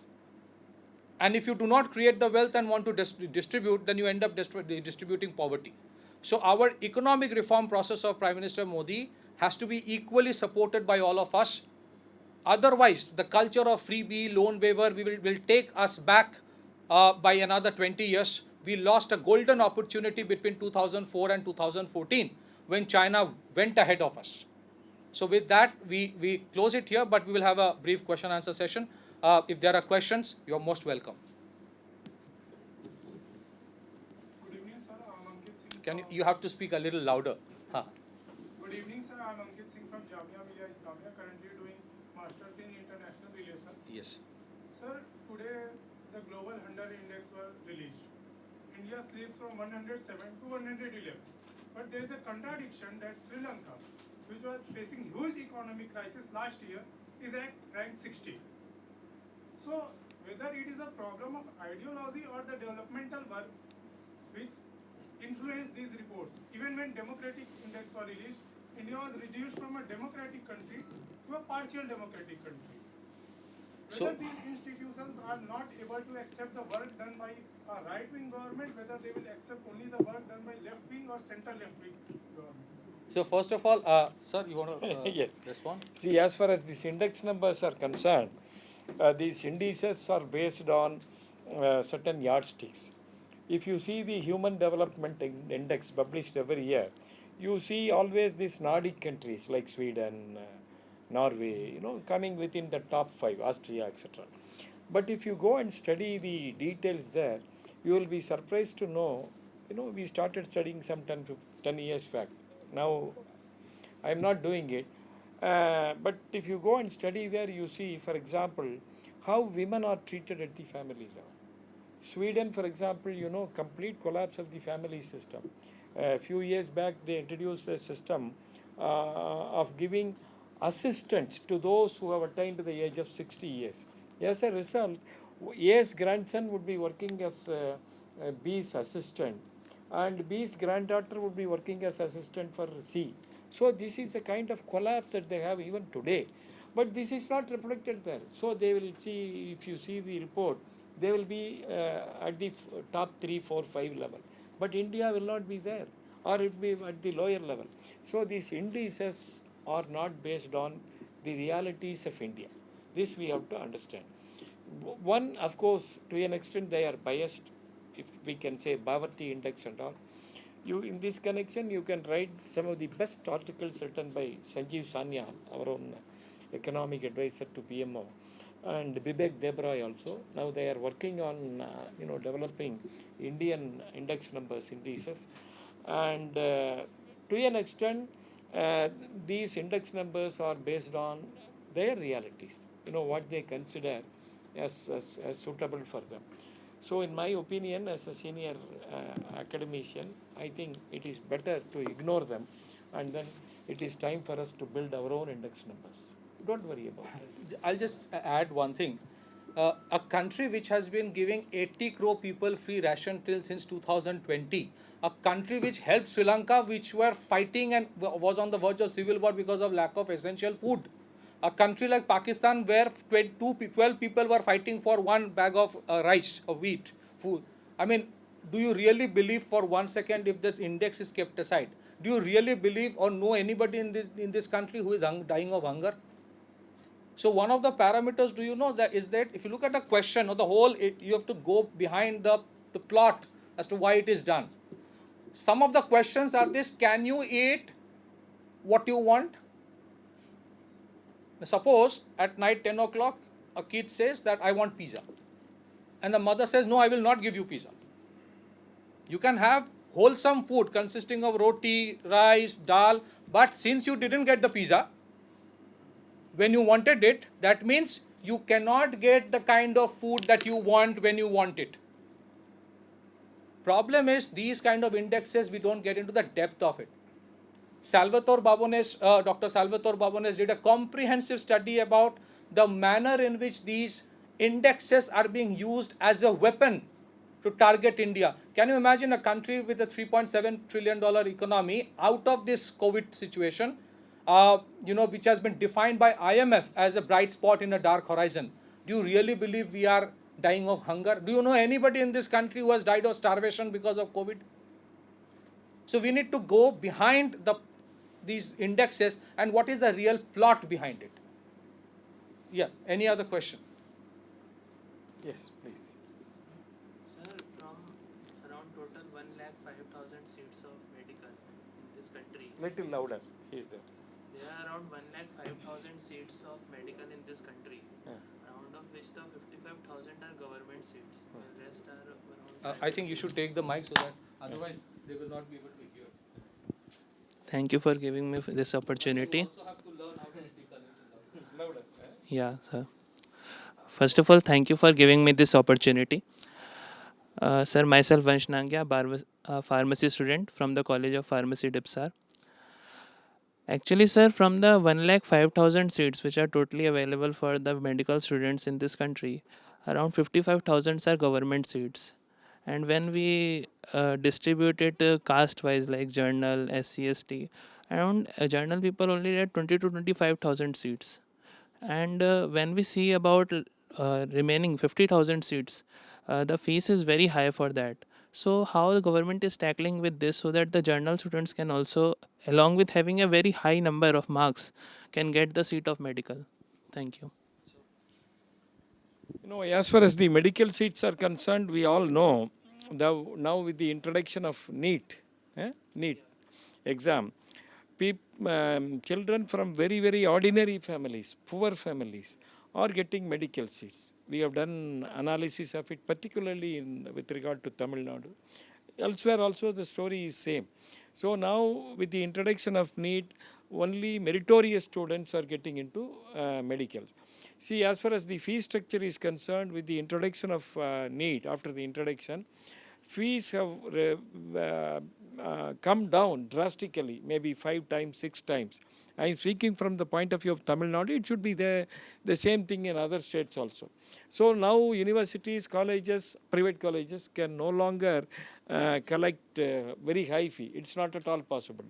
And if you do not create the wealth and want to distribute, then you end up distributing poverty. So our economic reform process of Prime Minister Modi has to be equally supported by all of us. Otherwise, the culture of freebie, loan waiver, will take us back by another 20 years. We lost a golden opportunity between 2004 and 2014 when China went ahead of us. So with that, we close it here, but we will have a brief question answer session. If there are questions, you are most welcome. Good evening, sir. I'm Ankit Singh. Can you have to speak a little louder? Huh. Good evening, sir. I'm Ankit Singh from Jamia Millia Islamia, currently doing Masters in International Relations. Yes. Sir, today the Global Hunger Index was released. India slips from 107 to 111. But there is a contradiction that Sri Lanka, which was facing huge economic crisis last year, is at rank 60. So, whether it is a problem of ideology or the developmental work which influenced these reports. Even when democratic index was released, India was reduced from a democratic country to a partial democratic country. Whether these institutions are not able to accept the work done by a right-wing government, whether they will accept only the work done by left-wing or center-left-wing government. So first of all, sir, you want to Yes. respond? See, as far as these index numbers are concerned, these indices are based on certain yardsticks. If you see the Human Development Index published every year, you see always these Nordic countries like Sweden, Norway, coming within the top 5, Austria, etc. But if you go and study the details there, you will be surprised to know, we started studying some 10 years back. Now, I'm not doing it. But if you go and study there, you see, for example, how women are treated at the family level. Sweden, for example, complete collapse of the family system. A few years back, they introduced a system of giving assistance to those who have attained the age of 60 years. As a result, A's grandson would be working as B's assistant, and B's granddaughter would be working as assistant for C. So this is the kind of collapse that they have even today. But this is not reflected there. So they will see, if you see the report, they will be at the top 3, 4, 5 level. But India will not be there, or it will be at the lower level. So these indices are not based on the realities of India. This we have to understand. One, of course, to an extent they are biased, if we can say poverty index and all. You, in this connection, you can write some of the best articles written by Sanjeev Sanyal, our own economic advisor to PMO, and Bibek Debroy also. Now they are working on developing Indian index numbers indices, and to an extent, these index numbers are based on their realities. What they consider as suitable for them. So, in my opinion, as a senior academician, I think it is better to ignore them, and then it is time for us to build our own index numbers. Don't worry about it. I'll just add one thing. A country which has been giving 80 crore people free ration till since 2020, a country which helped Sri Lanka, which were fighting and was on the verge of civil war because of lack of essential food. A country like Pakistan, where 12 people were fighting for one bag of rice or wheat food. I mean, do you really believe for 1 second, if the index is kept aside, do you really believe or know anybody in this country who is dying of hunger? So one of the parameters, do you know that is that if you look at a question or the whole, you have to go behind the plot as to why it is done. Some of the questions are this: can you eat what you want? Suppose at night 10 o'clock, a kid says that I want pizza. And the mother says, no, I will not give you pizza. You can have wholesome food consisting of roti, rice, dal, but since you didn't get the pizza when you wanted it, that means you cannot get the kind of food that you want when you want it. Problem is, these kind of indexes, we don't get into the depth of it. Dr. Salvatore Babones did a comprehensive study about the manner in which these indexes are being used as a weapon to target India. Can you imagine a country with a $3.7 trillion economy out of this COVID situation, which has been defined by IMF as a bright spot in a dark horizon? Do you really believe we are dying of hunger? Do you know anybody in this country who has died of starvation because of COVID? So we need to go behind these indexes and what is the real plot behind it. Yeah, any other question? Yes, please. Sir, from around total 1,05,000 seats of medical in this country, Little louder. He is there. there are around 1,05,000 seats of medical in this country, around of which the 55,000 are government seats, the rest are around. I think you should take the mic so that otherwise they will not be able to hear. Thank you for giving me this opportunity. You also have to learn how to speak a little louder. Louder. Yeah, sir. First of all, thank you for giving me this opportunity. Sir, myself Vansh Nangya, pharmacy student from the College of Pharmacy, Dipsar. Actually, sir, from the 1,05,000 seats which are totally available for the medical students in this country, around 55,000 are government seats. And when we distribute it caste-wise, like journal, SC/ST, around journal people only get 20 to 25,000 seats. And when we see about remaining 50,000 seats, the fees is very high for that. So how the government is tackling with this so that the journal students can also, along with having a very high number of marks, can get the seat of medical? Thank you. As far as the medical seats are concerned, we all know now with the introduction of NEET exam, children from very, very ordinary families, poor families, are getting medical seats. We have done analysis of it, particularly with regard to Tamil Nadu. Elsewhere also the story is same. So now with the introduction of NEET, only meritorious students are getting into medical. See, as far as the fee structure is concerned, with the introduction of NEET, after the introduction, fees have come down drastically, maybe 5 times, 6 times. I am speaking from the point of view of Tamil Nadu. It should be the same thing in other states also. So now universities, colleges, private colleges can no longer collect very high fee. It's not at all possible.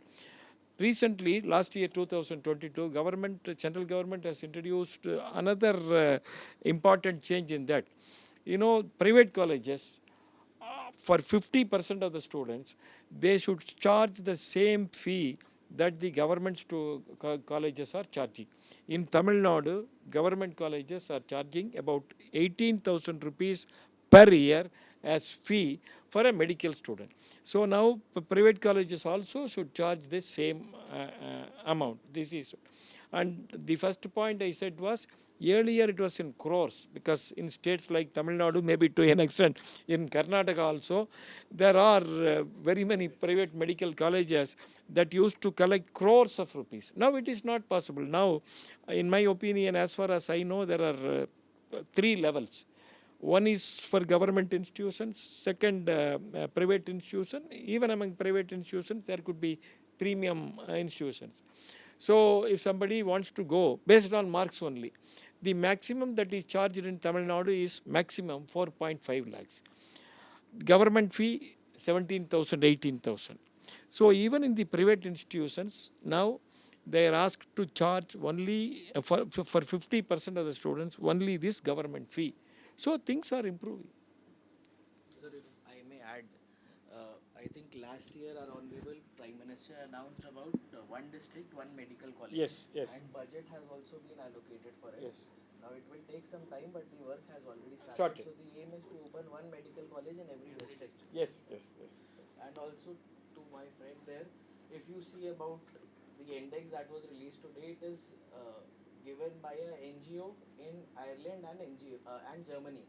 recently, last year 2022, central government has introduced another important change in that. Private colleges, for 50% of the students, they should charge the same fee that the government colleges are charging. In Tamil Nadu, government colleges are charging about 18,000 rupees per year as fee for a medical student. So now private colleges also should charge the same amount. This is, and the first point I said was, earlier it was in crores, because in states like Tamil Nadu, maybe to an extent, in Karnataka also, there are very many private medical colleges that used to collect crores of rupees. Now it is not possible. Now, in my opinion, as far as I know, there are three levels. One is for government institutions, second private institution. Even among private institutions, there could be premium institutions. So if somebody wants to go based on marks only, the maximum that is charged in Tamil Nadu is maximum 4.5 lakhs. Government fee 17,000, 18,000. So even in the private institutions, now they are asked to charge only for 50% of the students only this government fee. So things are improving. Sir, if I may add, I think last year our Honorable Prime Minister announced about one district, one medical college. Yes, yes. And budget has also been allocated for it. Yes. Now it will take some time, but the work has already Started. So the aim is to open one medical college in every district. Yes, yes, yes, yes. And also to my friend there, if you see about the index that was released today, it is given by a NGO in Ireland and and Germany.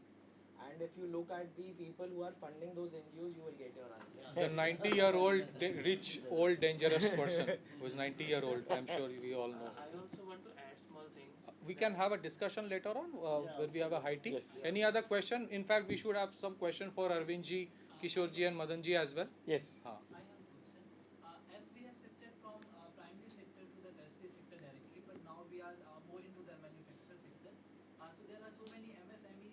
And if you look at the people who are funding those NGOs, you will get your answer. The 90-year-old rich, old, dangerous person who is 90-year-old. I'm sure we all know. I also want to add small thing. We can have a discussion later on when we have a high tea. Yes, yes. Any other question? In fact, we should have some question for Arvind ji, Kishore ji, and Madan ji as well. Yes. Haan. I have a question. As we have shifted from primary sector to the tertiary sector directly, but now we are more into the manufacturer sector. So there are so many MSME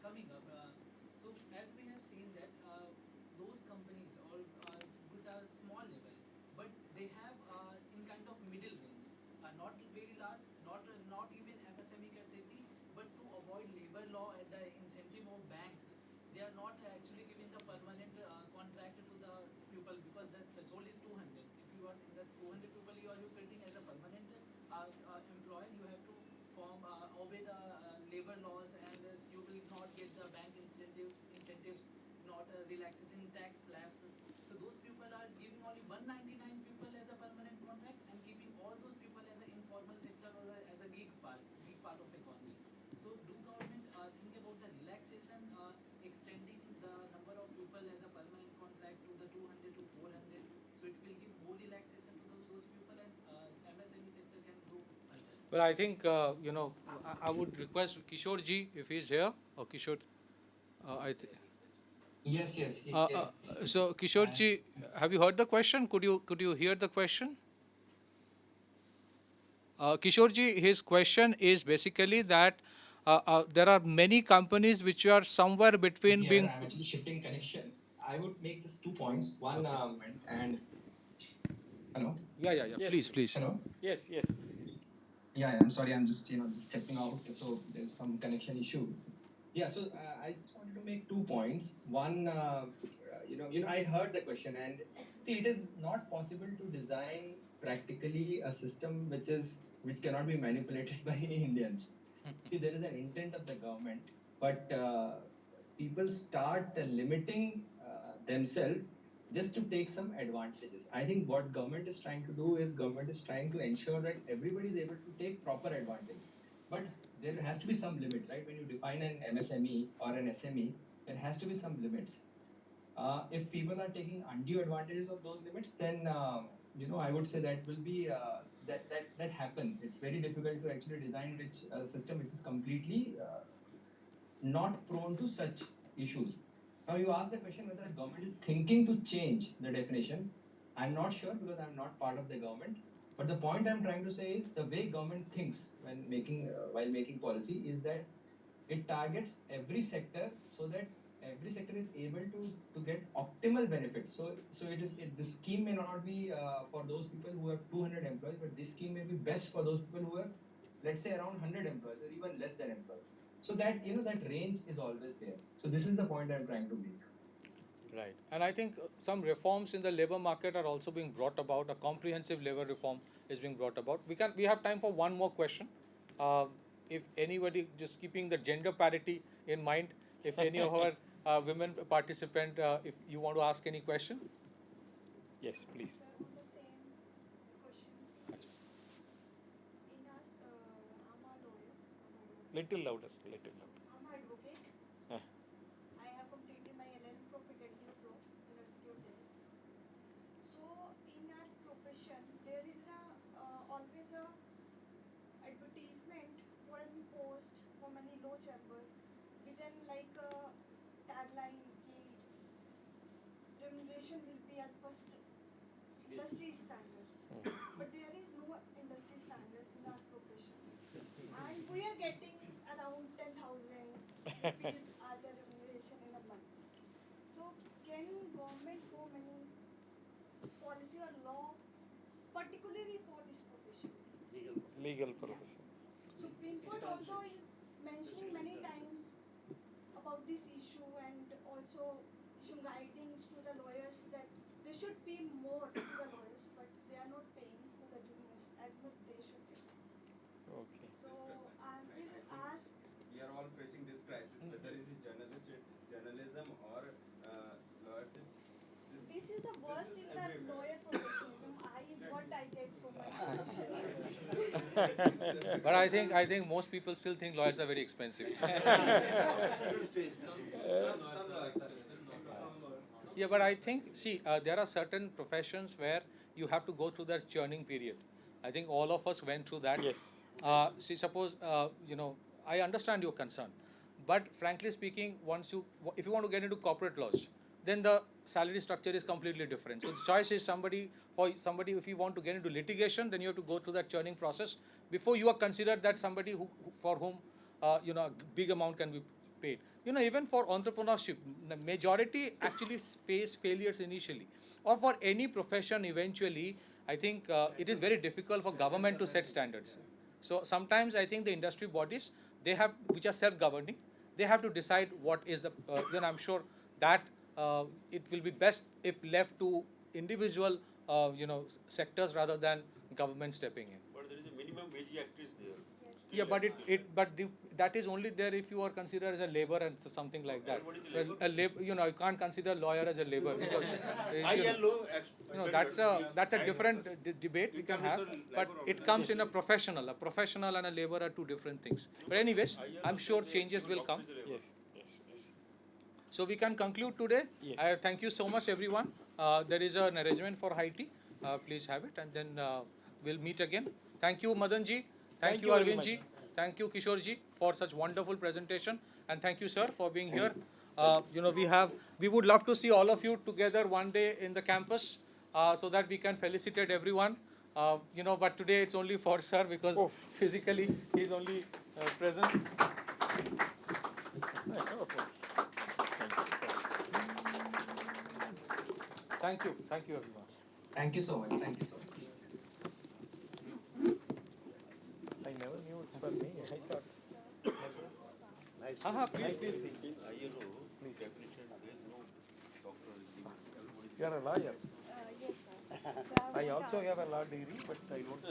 coming up. So as we have seen that those companies or which are small level, but they have in kind of middle range, not very large, not even MSME category, but to avoid labor law and the incentive of banks, they are not actually giving the permanent contract to the pupil because the threshold is 200. If you are in the 200 pupil, you are getting as a permanent employer, you have to obey the labor laws, and you will not get the bank incentives, not relaxation tax slabs. So those people are giving only 199 people as a permanent contract and keeping all those people as an informal sector or as a gig part of economy. So do government think about the relaxation, extending the number of people as a permanent contract to the 200 to 400, so it will give more relaxation to those people, and MSME sector can grow further. Well, I think, I would request Kishore ji, if he's here, or Kishore, Yes, yes. so Kishore ji, have you heard the question? Could you hear the question? Kishore ji, his question is basically that there are many companies which are somewhere between being. I'm actually shifting connections. I would make just 2 points. One, and hello. Yeah. Yes. Please. Hello. Yes, yes. Yeah, I'm sorry. I'm just just stepping out, so there's some connection issues. Yeah, so I just wanted to make 2 points. One, I heard the question, and see, it is not possible to design practically a system which cannot be manipulated by Indians. See, there is an intent of the government, but people start limiting themselves just to take some advantages. I think what government is trying to do is government is trying to ensure that everybody is able to take proper advantage. But there has to be some limit, right? When you define an MSME or an SME, there has to be some limits. If people are taking undue advantages of those limits, then I would say that will be that happens. It's very difficult to actually design a system which is completely not prone to such issues. Now you ask the question whether the government is thinking to change the definition. I'm not sure because I'm not part of the government. But the point I'm trying to say is the way government thinks while making policy is that it targets every sector so that every sector is able to get optimal benefits. So the scheme may not be for those people who have 200 employees, but this scheme may be best for those people who have, let's say, around 100 employees or even less than employees. So that that range is always there. So this is the point I'm trying to make. Right. And I think some reforms in the labor market are also being brought about. A comprehensive labor reform is being brought about. We have time for one more question. Uh, if anybody, just keeping the gender parity in mind, if any of our women participant, if you want to ask any question. Yes, please. Sir, on the same question, in us, I'm a lawyer. Little louder, little louder. I'm an advocate. Ah. I have completed my LLM from Faculty of Law, University of Delhi. So, in our profession, there is always a advertisement for any post from any law chamber within like a tagline ki remuneration will be as per industry standards. But there is no industry standard in our professions. And we are getting around 10,000 rupees as a remuneration in a month. So can government form any policy or law particularly for this profession? Legal profession. Supreme Court although is mentioning many times about this issue and also issuing guidance to the lawyers that they should pay more to the lawyers, but they are not paying to the juniors as much they should pay. Okay. So I will ask. We are all facing this crisis, whether it is journalism or lawyership. This is the worst in the lawyer profession. What I get from my profession. But I think most people still think lawyers are very expensive. Yeah, but I think, see, there are certain professions where you have to go through that churning period. I think all of us went through that. Yes. See, suppose, I understand your concern. But frankly speaking, if you want to get into corporate laws, then the salary structure is completely different. So the choice is if you want to get into litigation, then you have to go through that churning process before you are considered that somebody for whom, a big amount can be paid. Even for entrepreneurship, the majority actually face failures initially. Or for any profession eventually, I think it is very difficult for government to set standards. So sometimes I think the industry bodies, which are self-governing, they have to decide what is the, I'm sure that it will be best if left to individual, sectors rather than government stepping in. But there is a minimum wage act is there. Yeah, but that is only there if you are considered as a labor and something like that. Everybody is You can't consider lawyer as a labor because High and low. that's a different debate we can have. But it comes in a professional. A professional and a labor are two different things. But anyways, I'm sure changes will come. Yes, yes, yes. So we can conclude today. Yes. Thank you so much, everyone. There is an arrangement for high tea. Please have it, and then we'll meet again. Thank you, Madan ji. Thank you, you very Arvind ji. much. Thank you, Kishore ji, for such wonderful presentation. And thank you, sir, for being here. We would love to see all of you together one day in the campus, so that we can felicitate everyone. But today it's only for sir because physically he's only present. Thank you, everyone. Thank you so much. Thank you so much. I never knew it's for me. I thought. Please. In ILO, definition, there is no doctor. Everybody. You are a lawyer. Yes, sir. So I want to also ask- have a law degree, but I don't